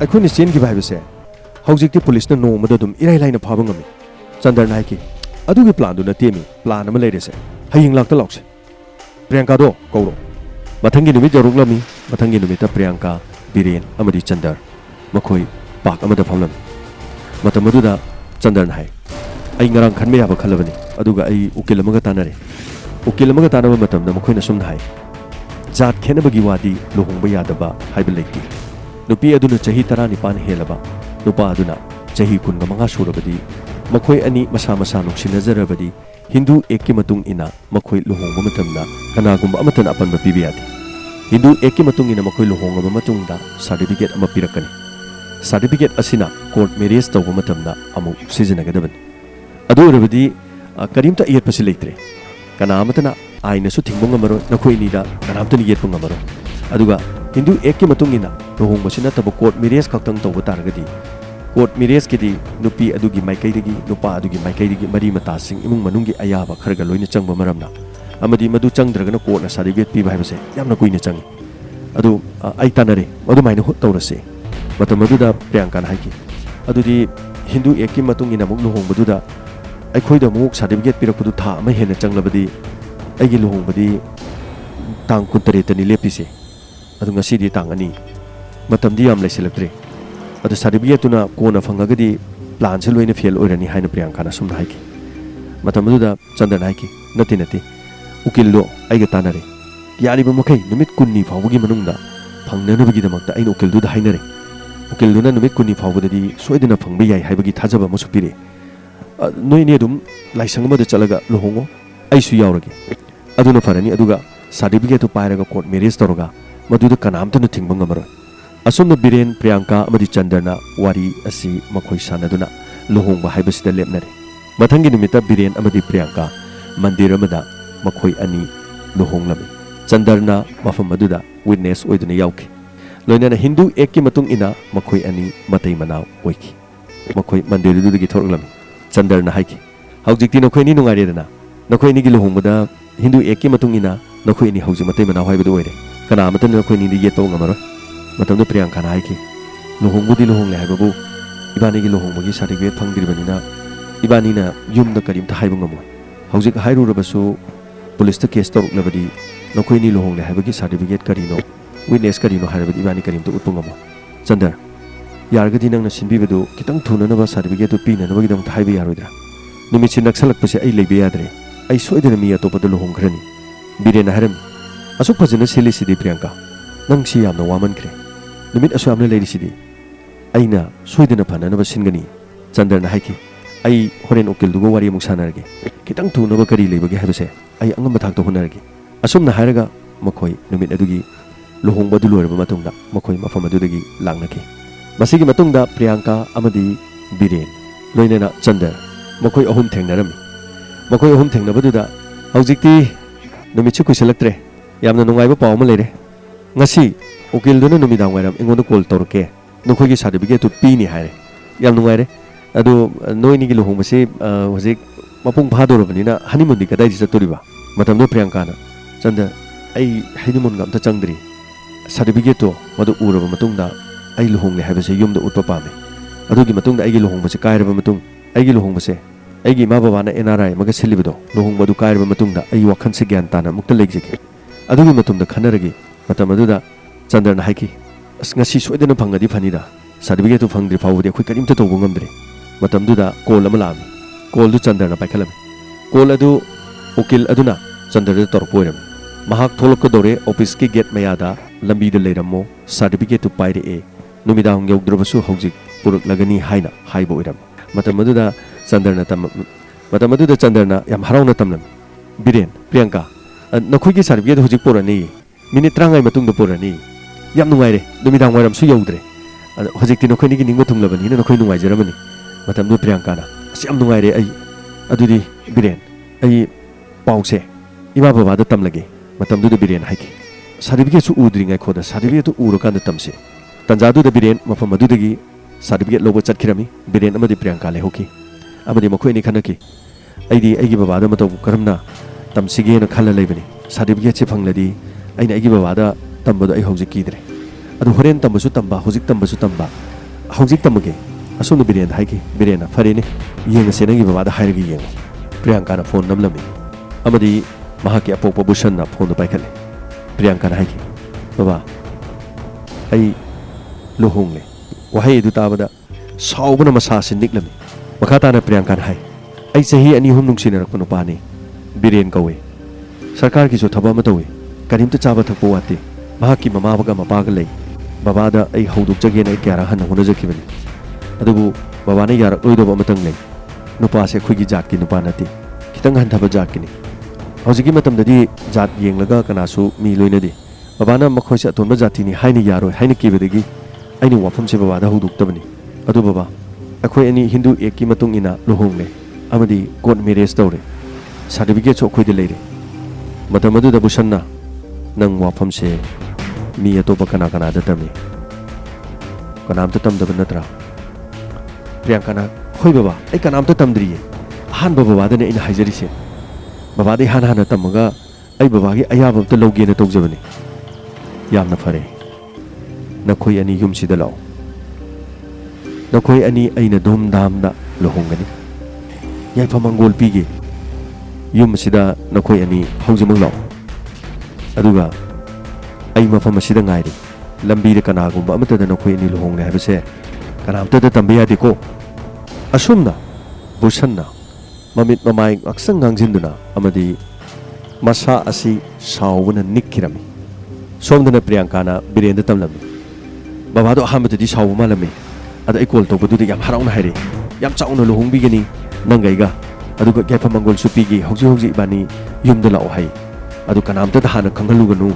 अखोइनि चेनगिबा हाइबसे हौजिकति पुलिसना नोमदा दुम इराइ लाइना फाबा ngami चंदरना हाइकी अदुगी प्लान दुना तेमी प्लान अमा लेरेसे हयेंग लाक्ता लाउसे प्रियंका दो कौरो मथंगी नुमित जरुगलमी मथंगी नुमित प्रियंका बिरेन अमदि चंदर मखोइ पाक अमदा फमलम मतमदुदा चंदरना हाइ आई ngarang khanme yaba khalabani aduga ai ukil amaga tanaba matamda mokhoina sumna hai jat khenabagi wadi lohongba yadaba haiba leiti nupi aduna chahi 19 helaba nupa aduna chahi 15 surabadi mokhoi ani masa nuksinazarabadi hindu ekki matung ina mokhoi lohongba matamda kanagumba amatana apanba pibiyadi hindu ekki matung ina mokhoi lohongba matungda certificate ama pirakani certificate asina court marriage tawba matamda amu sijinagadabani अदु ओरबदी करीमता येतपसि लेत्रे कनामतना आइनसु थिंगबो ngमरो नखोइनीदा कनामतनि येतपो ngमरो अदुगा हिंदू एकके मतुंगिना लोहोंगबसिना तब court marriage खक्तंग तौब तारगदी court marriage केदी नुपी अदुगी माइकैदगी नुपा अदुगी माइकैदगी मरी मतासिंग इमुंग मनुंगी अयाबा Kharga लोइना चंगबा मरमना अमदी मदु चंगद्रगना कोर्टना certificate पीबा हाइबसे यामना कुइना चंगी अदु आई तानरे मदु माइना हो तौरसे मतम मदुदा प्रियंकाना हाइकी अदुदी हिंदू एकके मतुंगिना मुक लोहोंगबदुदा अखोइदा मुक सर्टिफिकेट पिरकपदु था अमा हेना चंगलबदी अइगी लुहोंगबदी तांग 23 तनि लेपिसे अदु ngasiदी तांग अनि मतमदी याम लेसिलक्त्रे अदु सर्टिफिकेट तुना कोना फंगगदी प्लान से लोइना फेल ओइरनी हाइना प्रियंकाना सुम हाइकी मतमदुदा चंदन हाइकी नति उकिल लो अइगा तानरे यारिबा मखै नुमित कुन्नी फावबगी मनुंगदा फंगननबगीदमक्ता अइना उकिल दुदा हाइनरे उकिल दुना नुमित कुन्नी फावबददी सोइदना फंगबा याइ हाइबगी थाजबा मसु पिरे नोइने दुम लाइसंग मदे चलगा लुहोंगो आइसु यावरगे अदुना फरनी अदुगा सर्टिफिकेट तो पायरगा कोर्ट मैरिज तौरगा मदुदा कनामतनु थिंगबा ngमरो असुमन बिरेन प्रियंका अमदि चंदरना वारी असि मखोइ सानदुना लुहोंगबा हाइबसिदा लेपनरे मथंगी निमित्ता बिरेन अमदि प्रियंका मंदिर अमदा मखोइ अनि लुहोंगलमि चंदरना मफम अदुदा विटनेस ओइदुना यावखि लोइनाना हिंदू एककी मतुंग इना मखोइ अनि मतै मनाव ओइखि मखोइ मंदिरदुदगी थोरगलमि चंदरना हाइकी हौजिकति नखोइनी नुंगाइरेदना नखोइनीगी लुहोंगबदा हिंदू एककी मतुंगिना नखोइनी हौजि मतै मनाव हाइबदु ओइरे कनामतन नखोइनीदी येतौ ngमरो मतमदु प्रियंकाना हाइकी लुहोंगबुदी लुहोंगले हाइबबु इबानीगी लुहोंगबगी सर्टिफिकेट फंगदिरबनिना इबानीना युमदा करीमता हाइबु ngमो हौजिक हाइरुरबसु पुलिसता केस तौरक्लबदी नखोइनी लुहोंगले हाइबगी सर्टिफिकेट करिनो विटनेस करिनो हाइरबदी इबानी करीमता उत्पु ngमो चंदर यारगदी नंगना सिनबिबदु कितंग थुननबा सर्टिफिकेट तो पीननबगीदम हाइबा यारोइद्रा नुमितसि नक्सलकपसे आई लेबे यादरे आई सोइदना मी अतोपदा लुहोंगख्रनी बिरेना हारम असुक फजना सिलिसिदि प्रियंका नंगसि यामना वामनख्रे नुमित असु यामना लेरिसिदि आइना सोइदना फननबा सिनगनी चंदरना हाइकी आई होरेन उकिलदुगो वारी मुक सानरगे कितंग थुनबा करी लेबगे हाइबसे आई अंगम थाकतो होनरगे असुमना हाइरगा ꯃꯈꯣꯏ ꯅꯨꯃꯤꯠ ꯑꯗꯨꯒꯤ ꯂꯨꯍꯣꯡꯕꯗꯨ ꯂꯣꯏꯔꯕ ꯃꯇꯨꯡꯗ ꯃꯈꯣꯏ ꯃꯐꯝ ꯑꯗꯨꯗꯒꯤ ꯂꯥꯛꯅꯈꯤ ꯃꯁꯤꯒꯤ ꯃꯇꯨꯡꯗ ꯄ꯭ꯔꯤꯌꯥꯡꯀꯥ ꯑꯃꯗꯤ ꯕꯤꯔꯦꯟ ꯂꯣꯏꯅꯅ ꯆꯟꯗꯔ ꯃꯈꯣꯏ ꯑꯍꯨꯝ ꯊꯦꯡꯅꯔꯝꯃꯤ ꯃꯈꯣꯏ ꯑꯍꯨꯝ ꯊꯦꯡꯅꯕꯗꯨꯗ ꯍꯧꯖꯤꯛꯇꯤ ꯅꯨꯃꯤꯠꯁꯨ ꯀꯨꯏꯁꯜꯂꯛꯇ꯭ꯔꯦ ꯌꯥꯝꯅ ꯅꯨꯡꯉꯥꯏꯕ ꯄꯥꯎ ꯑꯃ ꯂꯩꯔꯦ ꯉꯁꯤ ꯎꯀꯤꯜꯗꯨꯅ ꯅꯨꯃꯤꯗꯥꯡ ꯋꯥꯏꯔꯝ ꯑꯩꯉꯣꯟꯗ ꯀꯣꯜ ꯇꯧꯔꯛꯀꯦ ꯅꯈꯣꯏꯒꯤ ꯁꯥꯔꯇꯤꯐꯤꯀꯦꯠꯇꯨ ꯄꯤꯅꯤ ꯍꯥꯏꯔꯦ ꯌꯥꯝ ꯅꯨꯡꯉꯥꯏꯔꯦ ꯑꯗꯣ ꯅꯣꯏꯅꯤꯒꯤ ꯂꯨꯍꯣꯡꯕꯁꯤ ꯍꯧꯖꯤꯛ ꯃꯄꯨꯡ ꯐꯥꯗꯧꯔꯕꯅꯤ나 ꯍꯅꯤꯃꯨꯟꯗꯤ ꯀꯗꯥꯏꯗ ꯆꯠꯇꯣꯔꯤꯕ ꯃꯇꯝꯗꯣ ꯄ꯭ꯔꯤꯌꯥꯡꯀꯥꯅ ꯆꯟꯗꯔ ꯑꯩ ꯍꯅꯤꯃꯨꯟꯒ ꯑꯝꯇ ꯆꯪꯗ꯭ꯔꯤ ꯁꯥꯔꯇꯤꯐꯤꯀꯦꯠꯇꯣ ꯃꯗꯨ ꯎꯔꯕ ꯃꯇꯨꯡꯗ ꯑꯩ ꯂꯨꯍꯣꯡꯂꯦ ꯍꯥꯏꯕꯁꯦ ꯌꯨꯝꯗ ꯎꯠꯄ ꯄꯥꯝꯃꯤ ꯑꯗꯨꯒꯤ ꯃꯇꯨꯡꯗ ꯑꯩꯒꯤ ꯂꯨꯍꯣꯡꯕꯁꯦ ꯀꯥꯏꯔꯕ ꯃꯇꯨꯡ ꯑꯩꯒꯤ ꯂꯨꯍꯣꯡꯕꯁꯦ ꯑꯩꯒꯤ ꯏꯃꯥ ꯕꯕꯥꯅ NRI ꯑꯃꯒ ꯁꯤꯜꯂꯤꯕꯗꯣ ꯂꯨꯍꯣꯡꯕ ꯑꯗꯨ ꯀꯥꯏꯔꯕ ꯃꯇꯨꯡꯗ ꯑꯩ ꯋꯥꯈꯜꯁꯦ ꯒ꯭ꯌꯥꯟ ꯇꯥꯅ ꯑꯃꯨꯛꯇ ꯂꯩꯖꯒꯦ ꯑꯗꯨꯒꯤ ꯃꯇꯨꯡꯗ ꯈꯟꯅꯔꯒꯦ ꯃꯇꯝ ꯑꯗꯨꯗ ꯆꯟꯗꯔꯅ ꯍꯥꯏꯈꯤ ꯑꯁ ꯉꯁꯤ ꯁꯣꯏꯗꯅ ꯐꯪꯉꯗꯤ ꯐꯅꯤꯗ ꯁꯥꯔꯇꯤꯐꯤꯀꯦꯠꯇꯨ ꯐꯪꯗ꯭ꯔꯤ ꯐꯥꯎꯕꯗꯤ ꯑꯩꯈꯣꯏ ꯀꯔꯤꯝꯇ ꯇꯧꯕ ꯉꯝꯗ꯭ꯔꯦ ꯃꯇꯝꯗꯨꯗ ꯀꯣꯜ ꯑꯃ ꯂꯥꯛꯑꯝꯃꯤ ꯀꯣꯜꯗꯨ ꯆꯟꯗꯔꯅ ꯄꯥꯏꯈꯠꯂꯝꯃꯤ ꯀꯣꯜ ꯑꯗꯨ ꯎꯀꯤꯜ ꯑꯗꯨꯅ ꯆꯟꯗꯔꯗ ꯇꯧꯔꯛꯄ ꯑꯣꯏꯔꯝꯃꯤ ꯃꯍꯥꯛ ꯊꯣꯛꯂꯛꯀꯗꯧꯔꯦ ꯑꯣꯐꯤꯁꯀꯤ ꯒꯦꯠ ꯃꯌꯥꯗ ꯂꯝꯕꯤꯗ ꯂꯩꯔꯝꯃꯣ ꯁꯥꯔꯇꯤꯐꯤꯀꯦꯠꯇꯨ ꯄꯥꯏꯔꯛꯑꯦ ꯅꯨꯃꯤꯗꯥꯡ ꯌꯧꯗ꯭ꯔꯕꯁꯨ ꯍꯧꯖꯤꯛ ꯄꯨꯔꯛꯂꯒꯅꯤ ꯍꯥꯏꯅ ꯍꯥꯏꯕ ꯑꯣꯏꯔꯝꯃꯤ ꯃꯇꯝ ꯑꯗꯨꯗ ꯆꯟꯗꯔꯅ ꯌꯥꯝ ꯍꯔꯥꯎꯅ ꯇꯝꯂꯝꯃꯤ ꯕꯤꯔꯦꯟ ꯄ꯭ꯔꯤꯌꯥꯡꯀꯥ ꯅꯈꯣꯏꯒꯤ ꯁꯥꯔꯇꯤꯐꯤꯀꯦꯠ ꯍꯧꯖꯤꯛ ꯄꯨꯔꯛꯑꯅꯤ ꯃꯤꯅꯤꯠ 30 ꯃꯇꯨꯡꯗ ꯄꯨꯔꯛꯑꯅꯤ ꯌꯥꯝ ꯅꯨꯡꯉꯥꯏꯔꯦ ꯅꯨꯃꯤꯗꯥꯡ ꯋꯥꯏꯔꯝꯁꯨ ꯌꯧꯗ꯭ꯔꯦ ꯍꯧꯖꯤꯛꯇꯤ ꯅꯈꯣꯏꯅꯤꯒꯤ ꯅꯤꯡꯕ ꯊꯨꯡꯂꯕꯅꯤꯅ ꯅꯈꯣꯏ ꯅꯨꯡꯉꯥꯏꯖꯔꯝꯃꯅꯤ ꯃꯇꯝꯗꯨ ꯄ꯭ꯔꯤꯌꯥꯡꯀꯥꯅ ꯑꯁ ꯌꯥꯝ ꯅꯨꯡꯉꯥꯏꯔꯦ ꯑꯩ ꯑꯗꯨꯗꯤ ꯕꯤꯔꯦꯟ ꯑꯩ ꯄꯥꯎꯁꯦ ꯏꯃꯥ ꯕꯕꯥꯗ ꯇꯝꯂꯒꯦ ꯃꯇꯝꯗꯨꯗ ꯕꯤꯔꯦꯟ ꯍꯥꯏꯈꯤ ꯁꯥꯔꯇꯤꯐꯤꯀꯦꯠꯁꯨ ꯎꯗ꯭ꯔꯤꯉꯩꯈꯣꯗ ꯁꯥꯔꯇꯤꯐꯤꯀꯦꯠꯇꯨ ꯎꯔꯀꯥꯟꯗ ꯇꯝꯁꯤ ꯇꯟꯖꯥꯗꯨꯗ ꯕꯤꯔꯦꯟ ꯃꯐꯝ ꯑꯗꯨꯗꯒꯤ ꯁꯥꯔꯇꯤꯐꯤꯀꯦꯠ ꯂꯧꯕ ꯆꯠꯈꯤꯔꯝꯃꯤ ꯕꯤꯔꯦꯟ ꯑꯃꯗꯤ ꯄ꯭ꯔꯤꯌꯥꯡꯀꯥ ꯂꯩꯍꯧꯈꯤ ꯑꯃꯗꯤ ꯃꯈꯣꯏ ꯑꯅꯤ ꯈꯟꯅꯈꯤ ꯑꯩꯗꯤ ꯑꯩꯒꯤ ꯕꯕꯥꯗ ꯃꯇꯧ ꯀꯔꯝꯅ ꯇꯝꯁꯤꯒꯦꯅ ꯈꯜꯂ ꯂꯩꯕꯅꯤ ꯁꯥꯔꯇꯤꯐꯤꯀꯦꯠꯁꯤ ꯐꯪꯂꯗꯤ ꯑꯩꯅ ꯑꯩꯒꯤ ꯕꯕꯥꯗ ꯇꯝꯕꯗꯣ ꯑꯩ ꯍꯧꯖꯤꯛ ꯀꯤꯗ꯭ꯔꯦ ꯑꯗꯨ ꯍꯣꯔꯦꯟ ꯇꯝꯕꯁꯨ ꯇꯝꯕ ꯍꯧꯖꯤꯛ ꯇꯝꯕꯁꯨ ꯇꯝꯕ ꯍꯧꯖꯤꯛ ꯇꯝꯃꯒꯦ ꯑꯁꯣꯝꯗ ꯕꯤꯔꯦꯟꯗ ꯍꯥꯏꯈꯤ ꯕꯤꯔꯦꯟꯅ ꯐꯔꯦꯅꯦ ꯌꯦꯡꯉꯁꯦ ꯅꯪꯒꯤ ꯕꯕꯥꯗ ꯍꯥꯏꯔꯒ ꯌꯦꯡꯉꯣ ꯄ꯭ꯔꯤꯌꯥꯡꯀꯥꯅ ꯐꯣꯟ ꯅꯝꯂꯝꯃꯤ ꯑꯃꯗꯤ ꯃꯍꯥꯛꯀꯤ ꯑꯄꯣꯛꯄ ꯕꯨꯁꯟꯅ ꯐꯣꯟꯗꯨ ꯄꯥꯏꯈꯠꯂꯦ ꯄ꯭ꯔꯤꯌꯥꯡꯀꯥꯅ ꯍꯥꯏꯈꯤ ꯕꯕꯥ ꯑꯩ ꯂꯨꯍꯣꯡꯂꯦ ꯋꯥꯍꯩ ꯑꯗꯨ ꯇꯥꯕꯗ ꯁꯥꯎꯕꯅ ꯃꯁꯥꯁꯤ ꯅꯤꯛꯂꯝꯃꯤ ꯃꯈꯥ ꯇꯥꯅ ꯄ꯭ꯔꯤꯌꯥꯡꯀꯥꯅ ꯍꯥꯏ ꯑꯩ ꯆꯍꯤ 2-3 ꯅꯨꯡꯁꯤꯅꯔꯛꯄ ꯅꯨꯄꯥꯅꯤ ꯕꯤꯔꯦꯟ ꯀꯧꯏ ꯁꯔꯀꯥꯔꯒꯤꯁꯨ ꯊꯕꯛ ꯑꯃ ꯇꯧꯏ ꯀꯔꯤꯝꯇ ꯆꯥꯕ ꯊꯛꯄ ꯋꯥꯠꯇꯦ ꯃꯍꯥꯛꯀꯤ ꯃꯃꯥꯒ ꯃꯄꯥꯒ ꯂꯩ ꯕꯕꯥꯗ ꯑꯩ ꯍꯧꯗꯣꯛꯆꯒꯦꯅ ꯑꯩ ꯀꯌꯥꯔꯛ ꯍꯟꯅ ꯍꯣꯠꯅꯖꯈꯤꯕꯅꯤ ꯑꯗꯨꯕꯨ ꯕꯕꯥꯅ ꯌꯥꯔꯛꯂꯣꯏꯗꯕ ꯑꯃꯇꯪ ꯂꯩ ꯅꯨꯄꯥꯁꯦ ꯑꯩꯈꯣꯏꯒꯤ ꯖꯥꯠꯀꯤ ꯅꯨꯄꯥ ꯅꯠꯇꯦ ꯈꯤꯇꯪ ꯍꯟꯊꯕ ꯖꯥꯠꯀꯤꯅꯤ ꯍꯧꯖꯤꯛꯀꯤ ꯃꯇꯝꯗꯗꯤ ꯖꯥꯠ ꯌꯦꯡꯂꯒ ꯀꯅꯥꯁꯨ ꯃꯤ ꯂꯣꯏꯅꯗꯦ ꯕꯕꯥꯅ ꯃꯈꯣꯏꯁꯦ ꯑꯇꯣꯟꯕ ꯖꯥꯇꯤꯅꯤ ꯍꯥꯏꯅ ꯌꯥꯔꯣꯏ ꯍꯥꯏꯅ ꯀꯤꯕꯗꯒꯤ ꯑꯩꯅ ꯋꯥꯐꯝꯁꯦ ꯕꯕꯥꯗ ꯍꯧꯗꯣꯛꯇꯕꯅꯤ ꯑꯗꯨ ꯕꯕꯥ ꯑꯩꯈꯣꯏ ꯑꯅꯤ ꯍꯤꯟꯗꯨ ꯑꯦꯛꯀꯤ ꯃꯇꯨꯡ ꯏꯟꯅ ꯂꯨꯍꯣꯡꯂꯦ ꯑꯃꯗꯤ ꯀꯣꯔꯠ ꯃꯦꯔꯦꯖ ꯇꯧꯔꯦ ꯁꯥꯔꯇꯤꯐꯤꯀꯦꯠꯁꯨ ꯑꯩꯈꯣꯏꯗ ꯂꯩꯔꯦ ꯃꯇꯝ ꯑꯗꯨꯗ ꯕꯨꯁꯟꯅ ꯅꯪ ꯋꯥꯐꯝꯁꯦ ꯃꯤ ꯑꯇꯣꯞꯄ ꯀꯅꯥꯗ ꯇꯝꯃꯤ ꯀꯅꯥꯝꯇ ꯇꯝꯗꯕ ꯅꯠꯇ꯭ꯔꯥ ꯄ꯭ꯔꯤꯌꯥꯡꯀꯥꯅ ꯍꯣꯏ ꯕꯕꯥ ꯑꯩ ꯀꯅꯥꯝꯇ ꯇꯝꯗ꯭ꯔꯤꯌꯦ ꯑꯍꯥꯟꯕ ꯕꯕꯥꯗꯅꯦ ꯑꯩꯅ ꯍꯥꯏꯖꯔꯤꯁꯦ ꯕꯕꯥꯗꯩ ꯍꯥꯟꯅ ꯇꯝꯃꯒ ꯑꯩ ꯕꯕꯥꯒꯤ ꯑꯌꯥꯕ ꯑꯝꯇ ꯂꯧꯒꯦꯅ ꯇꯧꯖꯕꯅꯤ ꯌꯥꯝꯅ ꯐꯔꯦ ꯅꯈꯣꯏ ꯑꯅꯤ ꯌꯨꯝꯁꯤꯗ ꯂꯥꯛꯑꯣ ꯅꯈꯣꯏ ꯑꯅꯤ ꯑꯩꯅ ꯙꯨꯝꯙꯥꯝꯗ ꯂꯨꯍꯣꯡꯒꯅꯤ ꯌꯥꯏꯐ-ꯃꯪꯒꯣꯜ ꯄꯤꯒꯦ ꯌꯨꯝ ꯑꯁꯤꯗ ꯅꯈꯣꯏ ꯑꯅꯤ ꯍꯧꯖꯤꯛꯃꯛ ꯂꯥꯛꯑꯣ ꯑꯗꯨꯒ ꯑꯩ ꯃꯐꯝ ꯑꯁꯤꯗ ꯉꯥꯏꯔꯤ ꯂꯝꯕꯤꯗ ꯀꯅꯥꯒꯨꯝꯕ ꯑꯃꯠꯇꯗ ꯅꯈꯣꯏ ꯑꯅꯤ ꯂꯨꯍꯣꯡꯂꯦ ꯍꯥꯏꯕꯁꯦ ꯀꯅꯥꯝꯇꯗ ꯇꯝꯕ ꯌꯥꯗꯦꯀꯣ ꯑꯁꯨꯝꯅ ꯕꯨꯁꯟꯅ ꯃꯃꯤꯠ ꯃꯃꯥꯏ ꯉꯥꯛꯁꯪ ꯉꯥꯡꯁꯤꯟꯗꯨꯅ ꯑꯃꯗꯤ ꯃꯁꯥ ꯑꯁꯤ ꯁꯥꯎꯕꯅ ꯅꯤꯛꯈꯤꯔꯝꯃꯤ ꯁꯣꯝꯗꯅ ꯄ꯭ꯔꯤꯌꯥꯡꯀꯥꯅ ꯕꯤꯔꯦꯟꯗ ꯇꯝꯂꯝꯃꯤ ꯕꯕꯥꯗꯣ ꯑꯍꯥꯟꯕꯗꯗꯤ ꯁꯥꯎꯕ ꯃꯥꯜꯂꯝꯃꯤ ꯑꯗ ꯑꯩ ꯀꯣꯜ ꯇꯧꯕꯗꯨꯗ ꯌꯥꯝ ꯍꯔꯥꯎꯅ ꯍꯥꯏꯔꯛꯏ ꯌꯥꯝ ꯆꯥꯎꯅ ꯂꯨꯍꯣꯡꯕꯤꯒꯅꯤ ꯅꯪꯒ ꯑꯩꯒ ꯑꯗꯨꯒ ꯌꯥꯏꯐ-ꯃꯪꯒꯣꯜꯁꯨ ꯄꯤꯒꯦ ꯍꯧꯖꯤꯛ ꯏꯕꯥꯅꯤ ꯌꯨꯝꯗ ꯂꯥꯛꯑꯣ ꯍꯥꯏ ꯑꯗꯨ ꯀꯅꯥꯝꯇꯗ ꯍꯥꯟꯅ ꯈꯪꯍꯜꯂꯨꯒꯅꯨ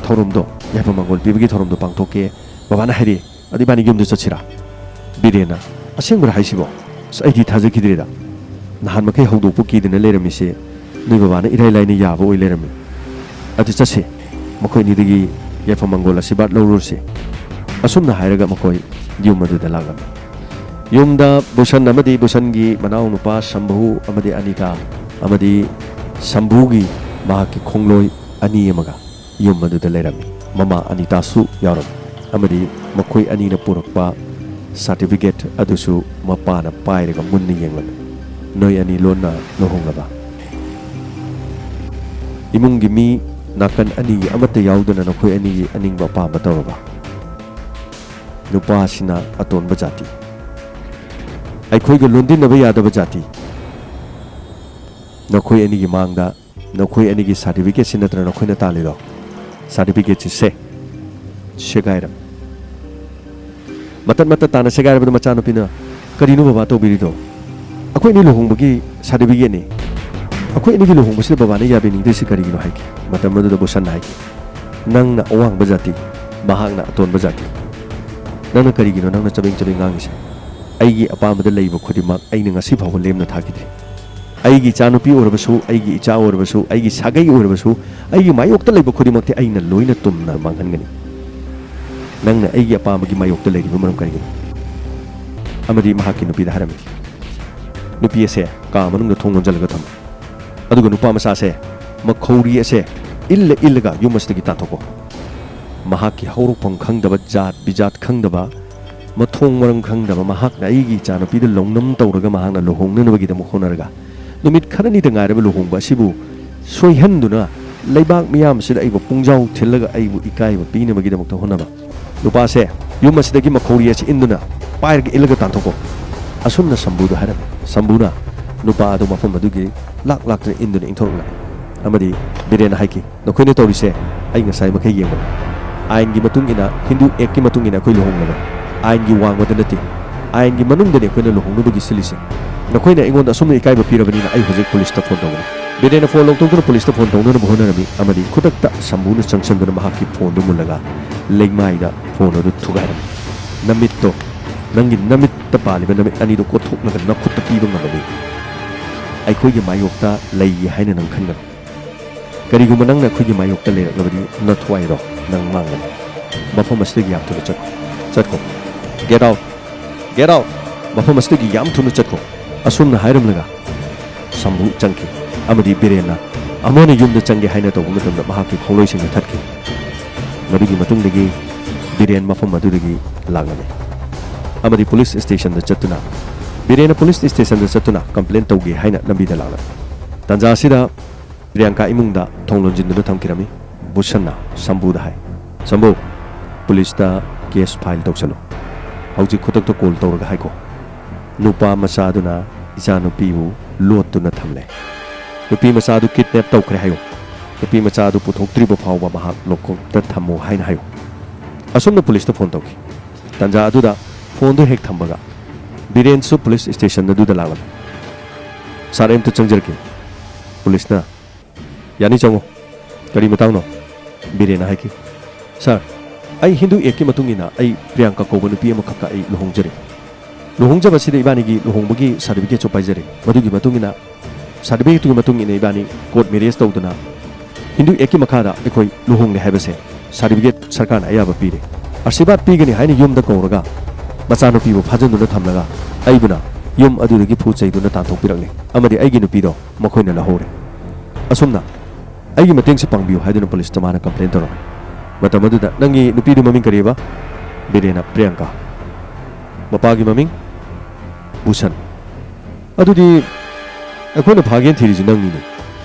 ꯊꯧꯔꯝꯗꯣ ꯌꯥꯏꯐ-ꯃꯪꯒꯣꯜ ꯄꯤꯕꯒꯤ ꯊꯧꯔꯝꯗꯣ ꯄꯥꯡꯊꯣꯛꯀꯦ ꯕꯕꯥꯅ ꯍꯥꯏꯔꯛꯑꯦ ꯑꯗꯨ ꯏꯕꯥꯅꯤ ꯌꯨꯝꯗ ꯆꯠꯁꯤꯔꯥ ꯕꯤꯔꯦꯟꯅ ꯑꯁꯦꯡꯕꯔ ꯍꯥꯏꯁꯤꯕꯣ ꯑꯁ ꯑꯩꯗꯤ ꯊꯥꯖꯈꯤꯗ꯭ꯔꯦꯗ ꯅꯍꯥꯟ ꯃꯈꯩ ꯍꯧꯗꯣꯛꯄ ꯀꯤꯗꯅ ꯂꯩꯔꯝꯃꯤꯁꯦ ꯅꯣꯏ ꯕꯕꯥꯅ ꯏꯔꯥꯏ ꯂꯥꯏꯅ ꯌꯥꯕ ꯑꯣꯏ ꯂꯩꯔꯝꯃꯤ ꯑꯗꯨ ꯆꯠꯁꯦ ꯃꯈꯣꯏ ꯑꯅꯤꯗꯒꯤ ꯌꯥꯏꯐ-ꯃꯪꯒꯣꯜ ꯑꯁꯤꯔꯕꯥꯗ ꯂꯧꯔꯨꯔꯁꯤ ꯑꯁꯨꯝꯅ ꯍꯥꯏꯔꯒ ꯃꯈꯣꯏ ꯌꯨꯝ ꯑꯗꯨꯗ ꯂꯥꯛꯂꯝꯃꯤ ꯌꯨꯝꯗ ꯕꯨꯁꯟ ꯑꯃꯗꯤ ꯕꯨꯁꯟꯒꯤ ꯃꯅꯥꯎꯅꯨꯄꯥ ꯁꯝꯚꯨ ꯑꯃꯗꯤ ꯑꯅꯤꯇꯥ ꯑꯃꯗꯤ ꯁꯝꯚꯨꯒꯤ ꯃꯍꯥꯛꯀꯤ ꯈꯣꯡꯂꯣꯏ ꯑꯅꯤ ꯑꯃꯒ ꯌꯨꯝ ꯑꯗꯨꯗ ꯂꯩꯔꯝꯃꯤ ꯃꯃꯥ ꯑꯅꯤꯇꯥꯁꯨ ꯌꯥꯎꯔꯝꯃꯤ ꯑꯃꯗꯤ ꯃꯈꯣꯏ ꯑꯅꯤꯅ ꯄꯨꯔꯛꯄ ꯁꯥꯔꯇꯤꯐꯤꯀꯦꯠ ꯑꯗꯨꯁꯨ ꯃꯄꯥꯅ ꯄꯥꯏꯔꯒ ꯃꯨꯟꯅ ꯌꯦꯡꯂꯝꯃꯤ ꯅꯣꯏ ꯑꯅꯤ ꯂꯣꯟꯅ ꯂꯨꯍꯣꯡꯂꯕ ꯏꯃꯨꯡꯒꯤ ꯃꯤ ꯅꯥꯀꯟ ꯑꯅꯤꯒꯤ ꯑꯃꯠꯇ ꯌꯥꯎꯗꯅ ꯅꯈꯣꯏ ꯑꯅꯤꯒꯤ ꯑꯅꯤꯡꯕ ꯑꯄꯥꯝꯕ ꯇꯧꯔꯕ ꯅꯨꯄꯥꯁꯤꯅ ꯑꯇꯣꯟꯕ ꯖꯥꯇꯤ ꯑꯩꯈꯣꯏꯒ ꯂꯣꯟꯗꯤꯟꯅꯕ ꯌꯥꯗꯕ ꯖꯥꯇꯤ ꯅꯈꯣꯏ ꯑꯅꯤꯒꯤ ꯃꯥꯡꯗ ꯅꯈꯣꯏ ꯑꯅꯤꯒꯤ ꯁꯥꯔꯇꯤꯐꯤꯀꯦꯠꯁꯤ ꯅꯠꯇ꯭ꯔ ꯅꯈꯣꯏꯅ ꯇꯥꯜꯂꯤꯗꯣ ꯁꯥꯔꯇꯤꯐꯤꯀꯦꯠꯁꯤ ꯁꯦꯒꯥꯏꯔꯝꯃꯤ ꯃꯇꯠ ꯇꯥꯅ ꯁꯦꯒꯥꯏꯔꯕꯗ ꯃꯆꯥꯅꯨꯄꯤꯅ ꯀꯔꯤꯅꯣ ꯕꯕꯥ ꯇꯧꯕꯤꯔꯤꯗꯣ ꯑꯩꯈꯣꯏ ꯑꯅꯤ ꯂꯨꯍꯣꯡꯕꯒꯤ ꯁꯥꯔꯇꯤꯐꯤꯀꯦꯠꯅꯤ ꯑꯩꯈꯣꯏ ꯑꯅꯤꯒꯤ ꯂꯨꯍꯣꯡꯕꯁꯤꯗ ꯕꯕꯥꯅ ꯌꯥꯕꯤꯅꯤꯡꯗ꯭ꯔꯤꯁꯤ ꯀꯔꯤꯒꯤꯅꯣ ꯍꯥꯏꯈꯤ ꯃꯇꯝ ꯑꯗꯨꯗ ꯕꯨꯁꯟꯅ ꯍꯥꯏꯈꯤ ꯅꯪꯅ ꯑꯋꯥꯡꯕ ꯖꯥꯇꯤ ꯃꯍꯥꯛꯅ ꯑꯇꯣꯟꯕ ꯖꯥꯇꯤ ꯅꯪꯅ ꯀꯔꯤꯒꯤꯅꯣ ꯅꯪꯅ ꯆꯕꯦꯡ ꯆꯕꯦꯡ ꯉꯥꯡꯉꯤꯁꯦ ꯑꯩꯒꯤ ꯑꯄꯥꯝꯕꯗ ꯂꯩꯕ ꯈꯨꯗꯤꯡꯃꯛ ꯑꯩꯅ ꯉꯁꯤ ꯐꯥꯎꯕ ꯂꯦꯝꯅ ꯊꯥꯈꯤꯗꯦ ꯑꯩꯒꯤ ꯏꯆꯥꯅꯨꯄꯤ ꯑꯣꯏꯔꯕꯁꯨ ꯑꯩꯒꯤ ꯏꯆꯥ ꯑꯣꯏꯔꯕꯁꯨ ꯑꯩꯒꯤ ꯁꯥꯒꯩ ꯑꯣꯏꯔꯕꯁꯨ ꯑꯩꯒꯤ ꯃꯥꯌꯣꯛꯇ ꯂꯩꯕ ꯈꯨꯗꯤꯡꯃꯛꯇꯤ ꯑꯩꯅ ꯂꯣꯏꯅ ꯇꯨꯝꯅ ꯃꯥꯡꯍꯟꯒꯅꯤ ꯅꯪꯅ ꯑꯩꯒꯤ ꯑꯄꯥꯝꯕꯒꯤ ꯃꯥꯌꯣꯛꯇ ꯂꯩꯔꯤꯕ ꯃꯔꯝ ꯀꯔꯤꯒꯤꯅꯣ ꯑꯃꯗꯤ ꯃꯍꯥꯛꯀꯤ ꯅꯨꯄꯤꯗ ꯍꯥꯏꯔꯝꯃꯤ ꯅꯨꯄꯤ ꯑꯁꯦ ꯀꯥ ꯃꯅꯨꯡꯗ ꯊꯣꯡ ꯂꯣꯟꯖꯜꯂꯒ ꯊꯝꯃꯨ ꯑꯗꯨꯒ ꯅꯨꯄꯥ ꯃꯆꯥꯁꯦ ꯃꯈꯧꯔꯤ ꯑꯁꯦ ꯏꯜꯂꯒ ꯌꯨꯝ ꯑꯁꯤꯗꯒꯤ ꯇꯥꯟꯊꯣꯛꯄ ꯃꯍꯥꯛꯀꯤ ꯍꯧꯔꯛꯐꯝ ꯈꯪꯗꯕ ꯖꯥꯠ ꯕꯤꯖꯥꯠ ꯈꯪꯗꯕ ꯃꯊꯣꯡ ꯃꯔꯝ ꯈꯪꯗꯕ ꯃꯍꯥꯛꯅ ꯑꯩꯒꯤ ꯏꯆꯥꯅꯨꯄꯤꯗ ꯂꯧꯅꯝ ꯇꯧꯔꯒ ꯃꯍꯥꯛꯅ ꯂꯨꯍꯣꯡꯅꯅꯕꯒꯤꯗꯃꯛ ꯍꯣꯠꯅꯔꯒ ꯅꯨꯃꯤꯠ ꯈꯔꯅꯤꯗ ꯉꯥꯏꯔꯕ ꯂꯨꯍꯣꯡꯕ ꯑꯁꯤꯕꯨ ꯁꯣꯏꯍꯟꯗꯨꯅ ꯂꯩꯕꯥꯛ ꯃꯤꯌꯥꯝꯁꯤꯗ ꯑꯩꯕꯨ ꯄꯨꯡꯖꯥꯎ ꯊꯤꯜꯂꯒ ꯑꯩꯕꯨ ꯏꯀꯥꯏꯕ ꯄꯤꯅꯕꯒꯤꯗꯃꯛꯇ ꯍꯣꯠꯅꯕ ꯅꯨꯄꯥꯁꯦ ꯌꯨꯝ ꯑꯁꯤꯗꯒꯤ ꯃꯈꯧꯔꯤ ꯑꯁꯤ ꯏꯟꯗꯨꯅ ꯄꯥꯏꯔꯒ ꯏꯜꯂꯒ ꯇꯥꯟꯊꯣꯛꯄ ꯑꯁꯨꯝꯅ ꯁꯝꯕꯨꯗ ꯍꯥꯏꯔꯝꯃꯤ ꯁꯝꯕꯨꯅ ꯅꯨꯄꯥ ꯑꯗꯨ ꯃꯐꯝ ꯑꯗꯨꯒꯤ ꯂꯥꯛꯇꯨꯅ ꯏꯟꯗꯨꯅ ꯏꯟꯊꯣꯔꯛꯂꯝꯃꯤ ꯑꯃꯗꯤ ꯕꯤꯔꯦꯟꯅ ꯍꯥꯏꯈꯤ ꯅꯈꯣꯏꯅ ꯇꯧꯔꯤꯁꯦ ꯑꯩ ꯉꯁꯥꯏ ꯃꯈꯩ ꯌꯦꯡꯕꯅꯤ ꯑꯥꯏꯟꯒꯤ ꯃꯇꯨꯡ ꯏꯟꯅ ꯍꯤꯟꯗꯨ ꯑꯦꯛꯀꯤ ꯃꯇꯨꯡ ꯏꯟꯅ ꯑꯩꯈꯣꯏ ꯂꯨꯍꯣꯡꯂꯕꯅꯤ ꯑꯥꯏꯟꯒꯤ ꯋꯥꯡꯃꯗ ꯅꯠꯇꯦ ꯑꯥꯏꯟꯒꯤ ꯃꯅꯨꯡꯗꯅꯤ ꯑꯩꯈꯣꯏꯅ ꯂꯨꯍꯣꯡꯅꯕꯒꯤ ꯁꯤꯜꯂꯤꯁꯦ ꯅꯈꯣꯏꯅ ꯑꯩꯉꯣꯟꯗ ꯑꯁꯨꯝꯅ ꯏꯀꯥꯏꯕ ꯄꯤꯔꯕꯅꯤꯅ ꯑꯩ ꯍꯧꯖꯤꯛ ꯄꯨꯂꯤꯁꯇ ꯐꯣꯟ ꯇꯧꯒꯅꯤ ꯕꯤꯔꯦꯟꯅ ꯐꯣꯟ ꯂꯧꯊꯣꯛꯇꯨꯅ ꯄꯨꯂꯤꯁꯇ ꯐꯣꯟ ꯇꯧꯅꯅꯕ ꯍꯣꯠꯅꯔꯝꯃꯤ ꯑꯃꯗꯤ ꯈꯨꯗꯛꯇ ꯁꯝꯕꯨꯅ ꯆꯪꯁꯤꯟꯗꯨꯅ ꯃꯍꯥꯛꯀꯤ ꯐꯣꯟꯗꯨ ꯃꯨꯜꯂꯒ ꯂꯩꯃꯥꯏꯗ ꯐꯣꯟ ꯑꯗꯨ ꯊꯨꯒꯥꯏꯔꯝꯃꯤ ꯅꯃꯤꯠꯇꯣ ꯅꯪꯒꯤ ꯅꯃꯤꯠꯇ ꯄꯥꯜꯂꯤꯕ ꯅꯃꯤꯠ ꯑꯅꯤꯗꯨ ꯀꯣꯠꯊꯣꯛꯂꯒ ꯅꯈꯨꯠꯇ ꯄꯤꯕ ꯉꯝꯃꯅꯤ ꯑꯩꯈꯣꯏꯒꯤ ꯃꯥꯌꯣꯛꯇ ꯂꯩ ꯍꯥꯏꯅ ꯅꯪ ꯈꯟꯒꯅꯨ ꯀꯔꯤꯒꯨꯝꯕ ꯅꯪꯅ ꯑꯩꯈꯣꯏꯒꯤ ꯃꯥꯌꯣꯛꯇ ꯂꯩꯔꯛꯂꯕꯗꯤ ꯅꯊ꯭ꯋꯥꯏꯗꯣ ꯅꯪ ꯃꯥꯡꯒꯅꯤ ꯃꯐꯝ ꯑꯁꯤꯗꯒꯤ ꯌꯥꯝ ꯊꯨꯅ ꯆꯠꯈꯣ ꯒꯦꯠ ꯑꯥꯎꯠ ꯃꯐꯝ ꯑꯁꯤꯗꯒꯤ ꯌꯥꯝ ꯊꯨꯅ ꯆꯠꯈꯣ ꯑꯁꯨꯝꯅ ꯍꯥꯏꯔꯝꯂꯒ ꯁꯝꯕꯨ ꯆꯪꯈꯤ ꯑꯃꯗꯤ ꯕꯤꯔꯦꯟꯅ ꯑꯃꯨꯛ ꯌꯨꯝꯗ ꯆꯪꯒꯦ ꯍꯥꯏꯅ ꯇꯧꯕ ꯃꯇꯝꯗ ꯃꯍꯥꯛꯀꯤ ꯈꯣꯡꯂꯣꯏꯁꯤꯡꯅ ꯊꯠꯈꯤ ꯃꯗꯨꯒꯤ ꯃꯇꯨꯡꯗꯒꯤ ꯕꯤꯔꯦꯟ ꯃꯐꯝ ꯑꯗꯨꯗꯒꯤ ꯂꯥꯛꯂꯝꯃꯤ ꯑꯃꯗꯤ ꯄꯨꯂꯤꯁ ꯁ꯭ꯇꯦꯁꯟꯗ ꯆꯠꯇꯨꯅ ꯕꯤꯔꯦꯟꯅ ꯄꯨꯂꯤꯁ ꯁ꯭ꯇꯦꯁꯟꯗ ꯆꯠꯇꯨꯅ ꯀꯝꯄ꯭ꯂꯦꯟ ꯇꯧꯒꯦ ꯍꯥꯏꯅ ꯂꯝꯕꯤꯗ ꯂꯥꯛꯂꯝꯃꯤ ꯇꯥꯟꯖꯥ ꯑꯁꯤꯗ ꯄ꯭रिꯌꯥꯡꯀꯥ ꯏꯃꯨꯡꯗ ꯊꯣꯡ ꯂꯣꯟꯖꯤꯟꯗꯨꯅ ꯊꯝꯈꯤꯔꯝꯃꯤ ꯕꯨꯁꯟꯅ ꯁꯝꯕꯨꯗ ꯍꯥꯏ ꯁꯝꯕꯨ ꯄꯨꯂꯤꯁꯇ ꯀꯦꯁ ꯐꯥꯏꯜ ꯇꯧꯁꯜꯂꯨ ꯍꯧꯖꯤꯛ ꯈꯨꯗꯛꯇ ꯀꯣꯜ ꯇꯧꯔꯒ ꯍꯥꯏꯈꯣ ꯅꯨꯄꯥ ꯃꯆꯥꯗꯨꯅ ꯏꯆꯥꯅꯨꯄꯤꯕꯨ ꯂꯣꯠꯇꯨꯅ ꯊꯝꯂꯦ ꯅꯨꯄꯤ ꯃꯆꯥꯗꯨ ꯀꯤꯗꯅꯦꯞ ꯇꯧꯈ꯭ꯔꯦ ꯍꯥꯏꯌꯨ ꯅꯨꯄꯤ ꯃꯆꯥꯗꯨ ꯄꯨꯊꯣꯛꯇ꯭ꯔꯤꯕ ꯐꯥꯎꯕ ꯃꯍꯥꯛ ꯂꯣꯀꯞꯇ ꯊꯝꯃꯨ ꯍꯥꯏꯅ ꯍꯥꯏꯌꯨ ꯑꯁꯨꯝꯅ ꯄꯨꯂꯤꯁꯇ ꯐꯣꯟ ꯇꯧꯈꯤ ꯇꯥꯟꯖꯥ ꯑꯗꯨꯗ ꯐꯣꯟꯗꯨ ꯍꯦꯛ ꯊꯝꯕꯒ ꯕꯤꯔꯦꯟꯁꯨ ꯄꯨꯂꯤꯁ ꯁ꯭ꯇꯦꯁꯟ ꯑꯗꯨꯗ ꯂꯥꯛꯂꯝꯃꯤ ꯁꯥꯔ ꯑꯝꯇ ꯆꯪꯖꯔꯛꯀꯦ ꯄꯨꯂꯤꯁꯅ ꯌꯥꯅꯤ ꯆꯪꯉꯣ ꯀꯔꯤ ꯃꯇꯥꯡꯅꯣ ꯕꯤꯔꯦꯟꯅ ꯍꯥꯏꯈꯤ ꯁꯥꯔ ꯑꯩ ꯍꯤꯟꯗꯨ ꯑꯦꯛꯀꯤ ꯃꯇꯨꯡ ꯏꯟꯅ ꯑꯩ ꯄ꯭रिꯌꯥꯡꯀꯥ ꯀꯧꯕ ꯅꯨꯄꯤ ꯑꯃꯈꯛꯀ ꯑꯩ ꯂꯨꯍꯣꯡꯖꯔꯦ ꯂꯨꯍꯣꯡꯖꯕꯁꯤꯗ ꯏꯕꯥꯅꯤꯒꯤ ꯂꯨꯍꯣꯡꯕꯒꯤ ꯁꯥꯔꯇꯤꯐꯤꯀꯦꯠꯁꯨ ꯄꯥꯏꯖꯔꯦ ꯃꯗꯨꯒꯤ ꯃꯇꯨꯡ ꯏꯟꯅ ꯁꯥꯔꯇꯤꯐꯤꯀꯦꯠꯇꯨꯒꯤ ꯃꯇꯨꯡ ꯏꯟꯅ ꯏꯕꯥꯅꯤ ꯀꯣꯔꯠ ꯃꯦꯔꯦꯖ ꯇꯧꯗꯨꯅ ꯍꯤꯟꯗꯨ ꯑꯦꯛꯀꯤ ꯃꯈꯥꯗ ꯑꯩꯈꯣꯏ ꯂꯨꯍꯣꯡꯂꯦ ꯍꯥꯏꯕꯁꯦ ꯁꯥꯔꯇꯤꯐꯤꯀꯦꯠ ꯁꯔꯀꯥꯔꯅ ꯑꯌꯥꯕ ꯄꯤꯔꯦ ꯑꯥꯁꯤꯔꯕꯥꯗ ꯄꯤꯒꯅꯤ ꯍꯥꯏꯅ ꯌꯨꯝꯗ ꯀꯧꯔꯒ ꯃꯆꯥꯅꯨꯄꯤꯕꯨ ꯐꯥꯖꯤꯟꯗꯨꯅ ꯊꯝꯂꯒ ꯑꯩꯕꯨꯅ ꯌꯨꯝ ꯑꯗꯨꯗꯒꯤ ꯐꯨ ꯆꯩꯗꯨꯅ ꯇꯥꯟꯊꯣꯛꯄꯤꯔꯛꯂꯦ ꯑꯃꯗꯤ ꯑꯩꯒꯤ ꯅꯨꯄꯤꯗꯣ ꯃꯈꯣꯏꯅ ꯂꯧꯍꯧꯔꯦ ꯑꯁꯨꯝꯅ ꯑꯩꯒꯤ ꯃꯇꯦꯡꯁꯦ ꯄꯥꯡꯕꯤꯌꯨ ꯍꯥꯏꯗꯨꯅ ꯄꯨꯂꯤꯁꯇ ꯃꯥꯅ ꯀꯝꯄ꯭ꯂꯦꯟ ꯇꯧꯔꯝꯃꯤ ꯃꯇꯝ ꯑꯗꯨꯗ ꯅꯪꯒꯤ ꯅꯨꯄꯤꯗꯨ ꯃꯃꯤꯡ ꯀꯔꯤꯕ ꯕꯤꯔꯦꯟꯅ ꯄ꯭रिꯌꯥꯡꯀꯥ ꯃꯄꯥꯒꯤ ꯃꯃꯤꯡ ꯕꯨꯁꯟ ꯑꯗꯨꯗꯤ ꯑꯩꯈꯣꯏꯅ ꯐꯥꯒꯦꯅ ꯊꯤꯔꯤꯁꯤ ꯅꯪꯅꯤꯅꯦ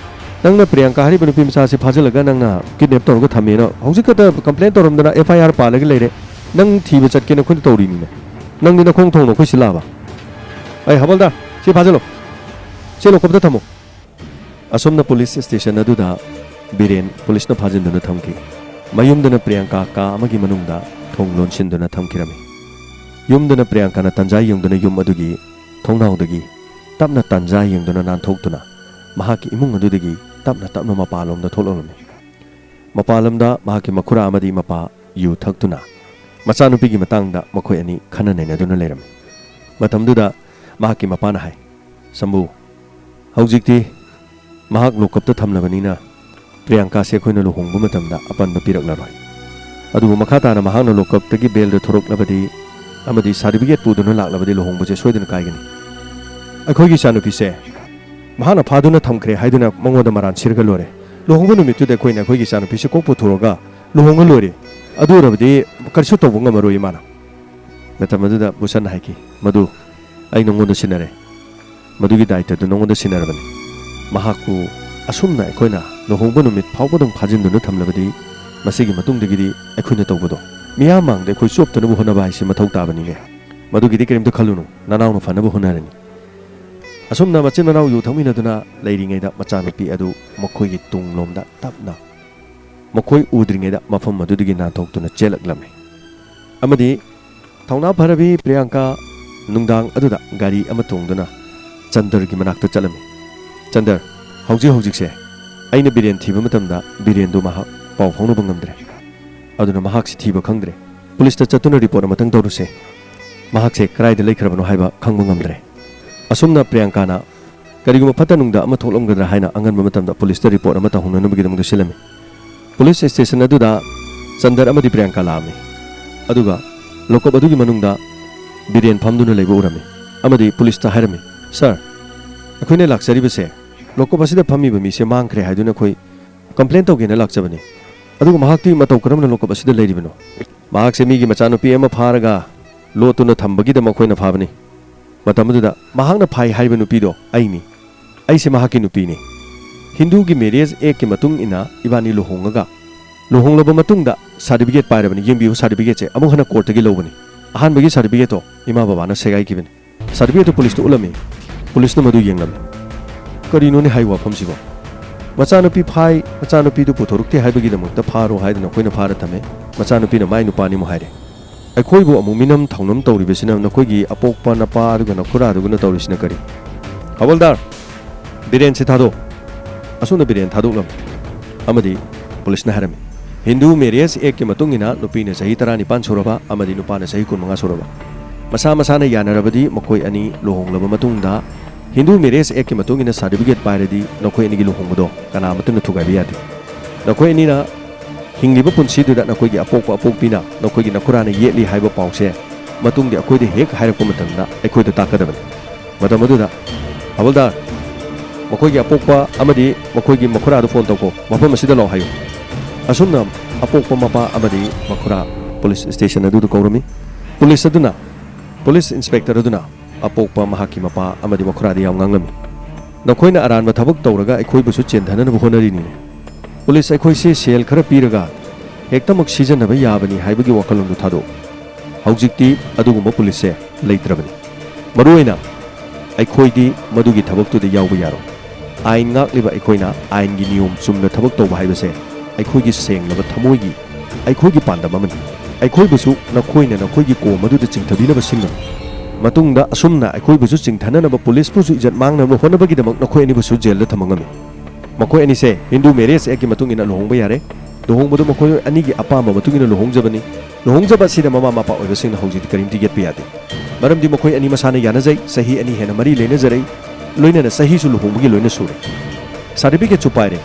ꯅꯪꯅ ꯄ꯭रिꯌꯥꯡꯀꯥ ꯍꯥꯏꯔꯤꯕ ꯅꯨꯄꯤ ꯃꯆꯥꯁꯦ ꯐꯥꯖꯤꯜꯂꯒ ꯅꯪꯅ ꯀꯤꯗꯅꯦꯞ ꯇꯧꯔꯒ ꯊꯝꯃꯦꯅ ꯍꯧꯖꯤꯛ ꯈꯛꯇ ꯀꯝꯄ꯭ꯂꯦꯟ ꯇꯧꯔꯝꯗꯅ FIR ꯄꯥꯜꯂꯒ ꯂꯩꯔꯦ ꯅꯪ ꯊꯤꯕ ꯆꯠꯀꯦꯅ ꯑꯩꯈꯣꯏꯅ ꯇꯧꯔꯤꯅꯤꯅꯦ ꯅꯪꯗꯤ ꯅꯈꯣꯡ ꯊꯣꯡꯅ ꯑꯩꯈꯣꯏ ꯁꯤ ꯂꯥꯛꯑꯕ ꯑꯩ ꯍꯕꯜꯗꯥꯔ ꯁꯤ ꯐꯥꯖꯤꯜꯂꯣ ꯁꯤ ꯂꯣꯀꯞꯇ ꯊꯝꯃꯣ ꯑꯁꯨꯝꯅ ꯄꯨꯂꯤꯁ ꯁ꯭ꯇꯦꯁꯟ ꯑꯗꯨꯗ ꯕꯤꯔꯦꯟ ꯄꯨꯂꯤꯁꯅ ꯐꯥꯖꯤꯟꯗꯨꯅ ꯊꯝꯈꯤ ꯃꯌꯨꯝꯗꯅ ꯄ꯭रिꯌꯥꯡꯀꯥ ꯀꯥ ꯑꯃꯒꯤ ꯃꯅꯨꯡꯗ ꯊꯣꯡ ꯂꯣꯟꯁꯤꯟꯗꯨꯅ ꯊꯝꯈꯤꯔꯝꯃꯤ ꯌꯨꯝꯗꯅ ꯄ꯭रिꯌꯥꯡꯀꯥꯅ ꯇꯟꯖꯥ ꯌꯦꯡꯗꯨꯅ ꯌꯨꯝ ꯑꯗꯨꯒꯤ ꯊꯣꯡꯅꯥꯎꯗꯒꯤ ꯇꯞꯅ ꯇꯟꯖꯥ ꯌꯦꯡꯗꯨꯅ ꯅꯥꯟꯊꯣꯛꯇꯨꯅ ꯃꯍꯥꯛꯀꯤ ꯏꯃꯨꯡ ꯑꯗꯨꯗꯒꯤ ꯇꯞꯅ ꯃꯄꯥꯟꯂꯣꯝꯗ ꯊꯣꯛꯂꯛꯂꯝꯃꯤ ꯃꯄꯥꯟꯂꯝꯗ ꯃꯍꯥꯛꯀꯤ ꯃꯈꯨꯔꯥ ꯑꯃꯗꯤ ꯃꯄꯥ ꯌꯨ ꯊꯛꯇꯨꯅ ꯃꯆꯥꯅꯨꯄꯤꯒꯤ ꯃꯇꯥꯡꯗ ꯃꯈꯣꯏ ꯑꯅꯤ ꯈꯟꯅ ꯅꯩꯅꯗꯨꯅ ꯂꯩꯔꯝꯃꯤ ꯃꯇꯝꯗꯨꯗ ꯃꯍꯥꯛꯀꯤ ꯃꯄꯥꯅ ꯍꯥꯏ ꯁꯝꯕꯨ ꯍꯧꯖꯤꯛꯇꯤ ꯃꯍꯥꯛ ꯂꯣꯀꯞꯇ ꯊꯝꯂꯕꯅꯤꯅ ꯄ꯭रिꯌꯥꯡꯀꯥꯁꯦ ꯑꯩꯈꯣꯏꯅ ꯂꯨꯍꯣꯡꯕ ꯃꯇꯝꯗ ꯑꯄꯟꯕ ꯄꯤꯔꯛꯂꯔꯣꯏ ꯑꯗꯨꯕꯨ ꯃꯈꯥ ꯇꯥꯅ ꯃꯍꯥꯛꯅ ꯂꯣꯀꯞꯇꯒꯤ ꯕꯦꯜꯗ ꯊꯣꯔꯛꯂꯕꯗꯤ ꯑꯃꯗꯤ ꯁꯥꯔꯇꯤꯐꯤꯀꯦꯠ ꯄꯨꯗꯨꯅ ꯂꯥꯛꯂꯕꯗꯤ ꯂꯨꯍꯣꯡꯕꯁꯦ ꯁꯣꯏꯗꯅ ꯀꯥꯏꯒꯅꯤ ꯑꯩꯈꯣꯏꯒꯤ ꯏꯆꯥꯅꯨꯄꯤꯁꯦ ꯃꯍꯥꯛꯅ ꯐꯥꯗꯨꯅ ꯊꯝꯈ꯭ꯔꯦ ꯍꯥꯏꯗꯨꯅ ꯃꯉꯣꯟꯗ ꯃꯔꯥꯟ ꯁꯤꯔꯒ ꯂꯣꯏꯔꯦ ꯂꯨꯍꯣꯡꯕ ꯅꯨꯃꯤꯠꯇꯨꯗ ꯑꯩꯈꯣꯏꯅ ꯑꯩꯈꯣꯏꯒꯤ ꯏꯆꯥꯅꯨꯄꯤꯁꯦ ꯀꯣꯛ ꯄꯨꯊꯣꯔꯒ ꯂꯨꯍꯣꯡꯉ ꯂꯣꯏꯔꯦ ꯑꯗꯨ ꯑꯣꯏꯔꯕꯗꯤ ꯀꯔꯤꯁꯨ ꯇꯧꯕ ꯉꯝꯃꯔꯣꯏ ꯃꯥꯅ ꯃꯇꯝ ꯑꯗꯨꯗ ꯕꯨꯁꯟꯅ ꯍꯥꯏꯈꯤ ꯃꯗꯨ ꯑꯩ ꯅꯉꯣꯟꯗ ꯁꯤꯟꯅꯔꯦ ꯃꯗꯨꯒꯤ ꯗꯥꯏꯇꯗꯨ ꯅꯉꯣꯟꯗ ꯁꯤꯟꯅꯔꯕꯅꯤ ꯃꯍꯥꯛꯄꯨ ꯑꯁꯨꯝꯅ ꯑꯩꯈꯣꯏꯅ ꯂꯨꯍꯣꯡꯕ ꯅꯨꯃꯤꯠ ꯐꯥꯎꯕꯗꯪ ꯐꯥꯖꯤꯟꯗꯨꯅ ꯊꯝꯂꯕꯗꯤ ꯃꯁꯤꯒꯤ ꯃꯇꯨꯡꯗꯒꯤꯗꯤ ꯑꯩꯈꯣꯏꯅ ꯇꯧꯕꯗꯣ ꯃꯤꯌꯥꯝ ꯃꯥꯡꯗ ꯑꯩꯈꯣꯏ ꯆꯣꯞꯇꯅꯕ ꯍꯣꯠꯅꯕ ꯍꯥꯏꯁꯤ ꯃꯊꯧ ꯇꯥꯕꯅꯤꯅꯦ ꯃꯗꯨꯒꯤꯗꯤ ꯀꯔꯤꯝꯇ ꯈꯜꯂꯨꯅꯨ ꯅꯅꯥꯎꯅ ꯐꯅꯕ ꯍꯣꯠꯅꯔꯅꯤ ꯑꯁꯨꯝꯅ ꯃꯆꯤꯟ ꯃꯅꯥꯎ ꯌꯨ ꯊꯛꯃꯤꯟꯅꯗꯨꯅ ꯂꯩꯔꯤꯉꯩꯗ ꯃꯆꯥꯅꯨꯄꯤ ꯑꯗꯨ ꯃꯈꯣꯏꯒꯤ ꯇꯨꯡꯂꯣꯝꯗ ꯇꯞꯅ ꯃꯈꯣꯏ ꯎꯗ꯭ꯔꯤꯉꯩꯗ ꯃꯐꯝ ꯑꯗꯨꯗꯒꯤ ꯅꯥꯟꯊꯣꯛꯇꯨꯅ ꯆꯦꯜꯂꯛꯂꯝꯃꯤ ꯑꯃꯗꯤ ꯊꯧꯅꯥ ꯐꯔꯕꯤ ꯄ꯭रिꯌꯥꯡꯀꯥ ꯅꯨꯡꯗꯥꯡ ꯑꯗꯨꯗ ꯒꯥꯔꯤ ꯑꯃ ꯇꯣꯡꯗꯨꯅ ꯆꯟꯗꯔꯒꯤ ꯃꯅꯥꯛꯇ ꯆꯠꯂꯝꯃꯤ ꯆꯟꯗꯔ ꯍꯧꯖꯤꯛꯁꯦ ꯑꯩꯅ ꯕꯤꯔꯦꯟ ꯊꯤꯕ ꯃꯇꯝꯗ ꯕꯤꯔꯦꯟꯗꯣ ꯃꯍꯥꯛ ꯄꯥꯎ ꯐꯥꯎꯅꯕ ꯉꯝꯗ꯭ꯔꯦ ꯑꯗꯨꯅ ꯃꯍꯥꯛꯁꯤ ꯊꯤꯕ ꯈꯪꯗ꯭ꯔꯦ ꯄꯨꯂꯤꯁꯇ ꯆꯠꯇꯨꯅ ꯔꯤꯄꯣꯔꯠ ꯑꯃꯇꯪ ꯇꯧꯔꯨꯁꯦ ꯃꯍꯥꯛꯁꯦ ꯀꯗꯥꯏꯗ ꯂꯩꯈ꯭ꯔꯕꯅꯣ ꯍꯥꯏꯕ ꯈꯪꯕ ꯉꯝꯗ꯭रे ꯑꯁꯨꯝꯅ ꯄ꯭रिꯌꯥꯡꯀꯥꯅ ꯀꯔꯤꯒꯨꯝꯕ ꯐꯠꯇ ꯅꯨꯡꯗ ꯑꯃ ꯊꯣꯛꯂꯝꯒꯗ꯭ꯔꯥ ꯍꯥꯏꯅ ꯑꯉꯟꯕ ꯃꯇꯝꯗ ꯄꯨꯂꯤꯁꯇ ꯔꯤꯄꯣꯔꯠ ꯑꯃ ꯇꯧꯍꯟꯅꯕꯒꯤꯗꯃꯛꯇ ꯁꯤꯜꯂꯝꯃꯤ ꯄꯨꯂꯤꯁ ꯁ꯭ꯇꯦꯁꯟ ꯑꯗꯨꯗ ꯆꯟꯗꯔ ꯑꯃꯗꯤ ꯄ꯭रिꯌꯥꯡꯀꯥ ꯂꯥꯛꯑꯝꯃꯤ ꯑꯗꯨꯒ ꯂꯣꯀꯞ ꯑꯗꯨꯒꯤ ꯃꯅꯨꯡꯗ ꯕꯤꯔꯦꯟ ꯐꯝꯗꯨꯅ ꯂꯩꯕ ꯎꯔꯝꯃꯤ ꯑꯃꯗꯤ ꯄꯨꯂꯤꯁꯇ ꯍꯥꯏꯔꯝꯃꯤ ꯁꯔ ꯑꯩꯈꯣꯏꯅ ꯂꯥꯛꯆꯔꯤꯕꯁꯦ ꯂꯣꯀꯞ ꯑꯁꯤꯗ ꯐꯝꯃꯤꯕ ꯃꯤꯁꯦ ꯃꯥꯡꯈ꯭ꯔꯦ ꯍꯥꯏꯗꯨꯅ ꯑꯩꯈꯣꯏ ꯀꯝꯄ꯭ꯂꯦꯟ ꯇꯧꯒꯦꯅ ꯂꯥꯛꯆꯕꯅꯤ ꯑꯗꯨꯒ ꯃꯍꯥꯛꯇꯤ ꯃꯇꯧ ꯀꯔꯝꯅ ꯂꯣꯀꯞ ꯑꯁꯤꯗ ꯂꯩꯔꯤꯕꯅꯣ ꯃꯍꯥꯛꯁꯦ ꯃꯤꯒꯤ ꯃꯆꯥꯅꯨꯄꯤ ꯑꯃ ꯐꯥꯔꯒ ꯂꯣꯠꯇꯨꯅ ꯊꯝꯕꯒꯤꯗꯃꯛ ꯑꯩꯈꯣꯏꯅ ꯐꯥꯕꯅꯤ ꯃꯇꯝ ꯑꯗꯨꯗ ꯃꯍꯥꯛꯅ ꯐꯥꯏ ꯍꯥꯏꯕ ꯅꯨꯄꯤꯗꯣ ꯑꯩꯅꯤ ꯑꯩꯁꯦ ꯃꯍꯥꯛꯀꯤ ꯅꯨꯄꯤꯅꯤ ꯍꯤꯟꯗꯨꯒꯤ ꯃꯦꯔꯦꯖ ꯑꯦꯛꯀꯤ ꯃꯇꯨꯡ ꯏꯟꯅ ꯏꯕꯥꯅꯤ ꯂꯨꯍꯣꯡꯉꯒ ꯂꯨꯍꯣꯡꯂꯕ ꯃꯇꯨꯡꯗ ꯁꯥꯔꯇꯤꯐꯤꯀꯦꯠ ꯄꯥꯏꯔꯕꯅꯤ ꯌꯦꯡꯕꯤꯌꯨ ꯁꯥꯔꯇꯤꯐꯤꯀꯦꯠꯁꯦ ꯑꯃꯨꯛ ꯍꯟꯅ ꯀꯣꯔꯠꯇꯒꯤ ꯂꯧꯕꯅꯤ ꯑꯍꯥꯟꯕꯒꯤ ꯁꯥꯔꯇꯤꯐꯤꯀꯦꯠꯇꯣ ꯏꯃꯥ ꯕꯕꯥꯅ ꯁꯦꯒꯥꯏꯈꯤꯕꯅꯤ ꯁꯥꯔꯇꯤꯐꯤꯀꯦꯠꯇꯣ ꯄꯨꯂꯤꯁꯇ ꯎꯠꯂꯝꯃꯤ ꯄꯨꯂꯤꯁꯅ ꯃꯗꯨ ꯌꯦꯡꯂꯝꯃꯤ ꯀꯔꯤꯅꯣꯅꯦ ꯍꯥꯏ ꯋꯥꯐꯝꯁꯤꯕꯣ ꯃꯆꯥꯅꯨꯄꯤ ꯐꯥꯏ ꯃꯆꯥꯅꯨꯄꯤꯗꯨ ꯄꯨꯊꯣꯔꯛꯇꯦ ꯍꯥꯏꯕꯒꯤꯗꯃꯛꯇ ꯐꯥꯔꯣ ꯍꯥꯏꯗꯨꯅ ꯑꯩꯈꯣꯏꯅ ꯐꯥꯔ ꯊꯝꯃꯦ ꯃꯆꯥꯅꯨꯄꯤꯅ ꯃꯥꯏ ꯅꯨꯄꯥꯅꯤꯃꯨꯛ ꯍꯥꯏꯔꯦ ꯑꯩꯈꯣꯏꯕꯨ ꯑꯃꯨꯛ ꯃꯤꯅꯝ ꯊꯧꯅꯝ ꯇꯧꯔꯤꯕꯁꯤꯅ ꯅꯈꯣꯏꯒꯤ ꯑꯄꯣꯛꯄ ꯅꯄꯥ ꯑꯗꯨꯒ ꯅꯈꯨꯔꯥꯗꯨꯒꯅ ꯇꯧꯔꯤꯁꯤꯅ ꯀꯔꯤ ꯍꯋꯜꯗꯥꯔ ꯕꯤꯔꯦꯟꯁꯦ ꯊꯥꯗꯣꯛ ꯑꯁꯨꯝꯅ ꯕꯤꯔꯦꯟ ꯊꯥꯗꯣꯛꯂꯝꯃꯤ ꯑꯃꯗꯤ ꯄꯨꯂꯤꯁꯅ ꯍꯥꯏꯔꯝꯃꯤ ꯍꯤꯟꯗꯨ ꯃꯦꯔꯦꯖ ꯑꯦꯛꯀꯤ ꯃꯇꯨꯡ ꯏꯟꯅ ꯅꯨꯄꯤꯅ ꯆꯍꯤ 19 ꯁꯨꯔꯕ ꯑꯃꯗꯤ ꯅꯨꯄꯥꯅ ꯆꯍꯤ 15 ꯁꯨꯔꯕ ꯃꯁꯥ ꯃꯁꯥꯅ ꯌꯥꯅꯔꯕꯗꯤ ꯃꯈꯣꯏ ꯑꯅꯤ ꯂꯨꯍꯣꯡꯂꯕ ꯃꯇꯨꯡꯗ ꯍꯤꯟꯗꯨ ꯃꯦꯔꯦꯖ ꯑꯦꯛꯀꯤ ꯃꯇꯨꯡ ꯏꯟꯅ ꯁꯥꯔꯇꯤꯐꯤꯀꯦꯠ ꯄꯥꯏꯔꯗꯤ ꯅꯈꯣꯏ ꯑꯅꯤꯒꯤ ꯂꯨꯍꯣꯡꯕꯗꯣ ꯀꯅꯥꯃꯠꯇꯅ ꯊꯨꯒꯥꯏꯕ ꯌꯥꯗꯦ ꯅꯈꯣꯏ ꯑꯅꯤꯅ ꯍꯤꯡꯂꯤꯕ ꯄꯨꯟꯁꯤꯗꯨꯗ ꯅꯈꯣꯏꯒꯤ ꯑꯄꯣꯛꯄ ꯑꯄꯣꯛꯄꯤꯅ ꯅꯈꯣꯏꯒꯤ ꯅꯈꯨꯔꯥꯅ ꯌꯦꯠꯂꯤ ꯍꯥꯏꯕ ꯄꯥꯎꯁꯦ ꯃꯇꯨꯡꯗꯤ ꯑꯩꯈꯣꯏꯗ ꯍꯦꯛ ꯍꯥꯏꯔꯛꯄ ꯃꯇꯝꯗ ꯑꯩꯈꯣꯏꯗ ꯇꯥꯛꯀꯗꯕꯅꯤ ꯃꯇꯝ ꯑꯗꯨꯗ ꯍꯋꯜꯗꯥꯔ ꯃꯈꯣꯏꯒꯤ ꯑꯄꯣꯛꯄ ꯑꯃꯗꯤ ꯃꯈꯣꯏꯒꯤ ꯃꯈꯨꯔꯥꯗꯨ ꯐꯣꯟ ꯇꯧꯀꯣ ꯃꯐꯝ ꯑꯁꯤꯗ ꯂꯥꯛꯑꯣ ꯍꯥꯏꯌꯨ ꯑꯁꯨꯝꯅ ꯑꯄꯣꯛꯄ ꯃꯄꯥ ꯑꯃꯗꯤ ꯃꯈꯨꯔꯥ ꯄꯨꯂꯤꯁ ꯁ꯭ꯇꯦꯁꯟ ꯑꯗꯨꯗ ꯀꯧꯔꯝꯃꯤ ꯄꯨꯂꯤꯁ ꯑꯗꯨꯅ ꯄꯨꯂꯤꯁ ꯏꯟꯁꯄꯦꯛꯇꯔ ꯑꯗꯨꯅ ꯑꯄꯣꯛꯄ ꯃꯍꯥꯛꯀꯤ ꯃꯄꯥ ꯑꯃꯗꯤ ꯃꯈꯨꯔꯥꯗ ꯌꯥꯝ ꯉꯥꯡꯂꯝꯃꯤ ꯅꯈꯣꯏꯅ ꯑꯔꯥꯟꯕ ꯊꯕꯛ ꯇꯧꯔꯒ ꯑꯩꯈꯣꯏꯕꯨꯁꯨ ꯆꯦꯟꯊꯅꯅꯕ ꯍꯣꯠꯅꯔꯤꯅꯤꯅꯦ ꯄꯨꯂꯤꯁ ꯑꯩꯈꯣꯏꯁꯦ ꯁꯦꯜ ꯈꯔ ꯄꯤꯔꯒ ꯍꯦꯛꯇꯃꯛ ꯁꯤꯖꯤꯟꯅꯕ ꯌꯥꯕꯅꯤ ꯍꯥꯏꯕꯒꯤ ꯋꯥꯈꯜꯂꯣꯟꯗꯨ ꯊꯥꯗꯣꯛꯎ ꯍꯧꯖꯤꯛꯇꯤ ꯑꯗꯨꯒꯨꯝꯕ ꯄꯨꯂꯤꯁꯁꯦ ꯂꯩꯇ꯭ꯔꯕꯅꯤ ꯃꯔꯨꯑꯣꯏꯅ ꯑꯩꯈꯣꯏꯗꯤ ꯃꯗꯨꯒꯤ ꯊꯕꯛꯇꯨꯗ ꯌꯥꯎꯕ ꯌꯥꯔꯣꯏ ꯑꯥꯏꯟ ꯉꯥꯛꯂꯤꯕ ꯑꯩꯈꯣꯏꯅ ꯑꯥꯏꯟꯒꯤ ꯅꯤꯌꯣꯝ ꯆꯨꯝꯅ ꯊꯕꯛ ꯇꯧꯕ ꯍꯥꯏꯕꯁꯦ ꯑꯩꯈꯣꯏꯒꯤ ꯁꯦꯡꯂꯕ ꯊꯃꯣꯏꯒꯤ ꯑꯩꯈꯣꯏꯒꯤ ꯄꯥꯟꯗꯝ ꯑꯃꯅꯤ ꯑꯩꯈꯣꯏꯕꯨꯁꯨ ꯅꯈꯣꯏꯅ ꯅꯈꯣꯏꯒꯤ ꯀꯣꯝ ꯑꯗꯨꯗ ꯆꯤꯡꯊꯕꯤꯅꯕ ꯁꯤꯡꯅꯕ ꯃꯇꯨꯡꯗ ꯑꯁꯨꯝꯅ ꯑꯩꯈꯣꯏꯕꯨꯁꯨ ꯆꯤꯡꯊꯅꯅꯕ ꯄꯨꯂꯤꯁꯄꯨꯁꯨ ꯏꯖꯠ ꯃꯥꯡꯅꯕ ꯍꯣꯠꯅꯕꯒꯤꯗꯃꯛ ꯅꯈꯣꯏ ꯑꯅꯤꯕꯨꯁꯨ ꯖꯦꯜꯗ ꯊꯝꯕ ꯉꯝꯃꯤ ꯃꯈꯣꯏ ꯑꯅꯤꯁꯦ ꯍꯤꯟꯗꯨ ꯃꯦꯔꯦꯖ ꯑꯦꯛꯀꯤ ꯃꯇꯨꯡ ꯏꯟꯅ ꯂꯨꯍꯣꯡꯕ ꯌꯥꯔꯦ ꯂꯨꯍꯣꯡꯕꯗꯨ ꯃꯈꯣꯏ ꯑꯅꯤꯒꯤ ꯑꯄꯥꯝꯕ ꯃꯇꯨꯡ ꯏꯟꯅ ꯂꯨꯍꯣꯡꯖꯕꯅꯤ ꯂꯨꯍꯣꯡꯖꯕ ꯑꯁꯤꯗ ꯃꯃꯥ ꯃꯄꯥ ꯑꯣꯏꯕꯁꯤꯡꯅ ꯍꯧꯖꯤꯛꯇꯤ ꯀꯔꯤꯝꯇ ꯌꯦꯠꯄ ꯌꯥꯗꯦ ꯃꯔꯝꯗꯤ ꯃꯈꯣꯏ ꯑꯅꯤ ꯃꯁꯥꯅ ꯌꯥꯅꯖꯩ ꯆꯍꯤ 2 ꯍꯦꯟꯅ ꯃꯔꯤ ꯂꯩꯅꯖꯔꯩ ꯂꯣꯏꯅꯅ ꯆꯍꯤꯁꯨ ꯂꯨꯍꯣꯡꯕꯒꯤ ꯂꯣꯏꯅ ꯁꯨꯔꯦ ꯁꯥꯔꯇꯤꯐꯤꯀꯦꯠꯁꯨ ꯄꯥꯏꯔꯦ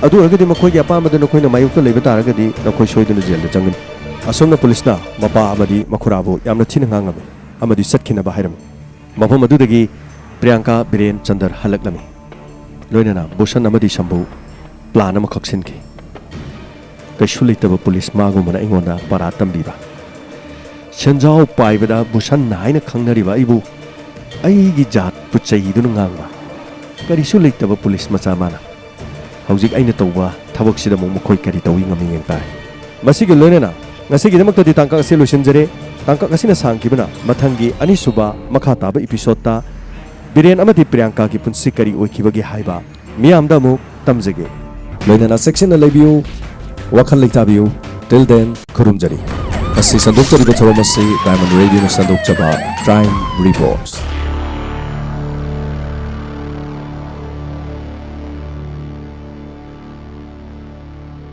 ꯑꯗꯨ ꯑꯣꯏꯔꯒꯗꯤ ꯃꯈꯣꯏꯒꯤ ꯑꯄꯥꯝꯕꯗ ꯅꯈꯣꯏꯅ ꯃꯥꯌꯣꯛꯇ ꯂꯩꯕ ꯇꯥꯔꯒꯗꯤ ꯅꯈꯣꯏ ꯁꯣꯏꯗꯅ ꯖꯦꯜꯗ ꯆꯪꯒꯅꯤ ꯑꯁꯣꯝꯅ ꯄꯨꯂꯤꯁꯅ ꯃꯄꯥ ꯑꯃꯗꯤ ꯃꯈꯨꯔꯥꯕꯨ ꯌꯥꯝꯅ ꯊꯤꯅ ꯉꯥꯡꯉꯝꯃꯤ ꯑꯃꯗꯤ ꯆꯠꯈꯤꯅꯕ ꯍꯥꯏꯔꯝꯃꯤ ꯃꯐꯝ ꯑꯗꯨꯗꯒꯤ ꯄ꯭रिꯌꯥꯡꯀꯥ ꯕꯤꯔꯦꯟ ꯆꯟꯗꯔ ꯍꯜꯂꯛꯂꯝꯃꯤ ꯂꯣꯏꯅꯅ ꯚꯨꯁꯟ ꯑꯃꯗꯤ ꯁꯝꯕꯨ ꯄ꯭ꯂꯥꯟ ꯑꯃ ꯈꯛꯁꯤꯟꯈꯤ ꯀꯩꯁꯨ ꯂꯩꯇꯕ ꯄꯨꯂꯤꯁ ꯃꯥꯒꯨꯝꯕꯅ ꯑꯩꯉꯣꯟꯗ ꯄꯔꯥ ꯇꯝꯕꯤꯕ ꯁꯦꯟꯖꯥꯎ ꯄꯥꯏꯕꯗ ꯚꯨꯁꯟ ꯍꯥꯏꯅ ꯈꯪꯅꯔꯤꯕ ꯑꯩꯕꯨ ꯑꯩꯒꯤ ꯖꯥꯠꯄꯨ ꯆꯩꯗꯨꯅ ꯉꯥꯡꯕ ꯀꯔꯤꯁꯨ ꯂꯩꯇꯕ ꯄꯨꯂꯤꯁ ꯃꯆꯥ ꯃꯥꯅ ꯍꯧꯖꯤꯛ ꯑꯩꯅ ꯇꯧꯕ ꯊꯕꯛꯁꯤꯗ ꯑꯃꯨꯛ ꯃꯈꯣꯏ ꯀꯔꯤ ꯇꯧꯏ ꯉꯝꯃꯤ ꯌꯦꯡ ꯇꯥꯔꯦ ꯃꯁꯤꯒꯤ ꯂꯣꯏꯅꯅ ꯉꯁꯤꯒꯤꯗꯃꯛꯇꯗꯤ ꯇꯥꯡꯀꯛ ꯑꯁꯤ ꯂꯣꯏꯁꯤꯟꯖꯔꯦ ꯇꯥꯡꯀꯛ ꯑꯁꯤꯅ ꯁꯥꯡꯈꯤꯕꯅ ꯃꯊꯪꯒꯤ ꯑꯅꯤꯁꯨꯕ ꯃꯈꯥ ꯇꯥꯕ ꯏꯄꯤꯁꯣꯗꯇ ꯕꯤꯔꯦꯟ ꯑꯃꯗꯤ ꯄ꯭रिꯌꯥꯡꯀꯥꯒꯤ ꯄꯨꯟꯁꯤ ꯀꯔꯤ ꯑꯣꯏꯈꯤꯕꯒꯦ ꯍꯥꯏꯕ ꯃꯤꯌꯥꯝꯗ ꯑꯃꯨꯛ ꯇꯝꯖꯒꯦ ꯂꯣꯏꯅꯅ ꯆꯦꯛꯁꯤꯟꯅ ꯂꯩꯕꯤꯌꯨ ꯋꯥꯈꯜ ꯂꯩꯇꯥꯕꯤꯌꯨ ꯇꯤꯜ ꯗꯦꯟ ꯈꯨꯔꯨꯝꯖꯔꯤ ꯑꯁꯤ ꯁꯟꯗꯣꯛꯆꯔꯤꯕ ꯊꯧꯔꯝ ꯑꯁꯤ ꯗꯥꯏꯃꯟ ꯔꯦꯗꯤꯑꯣꯅ ꯁꯟꯗꯣꯛꯆꯕ ꯀ꯭ꯔꯥꯏꯝ ꯔꯤꯄꯣꯔꯠꯁ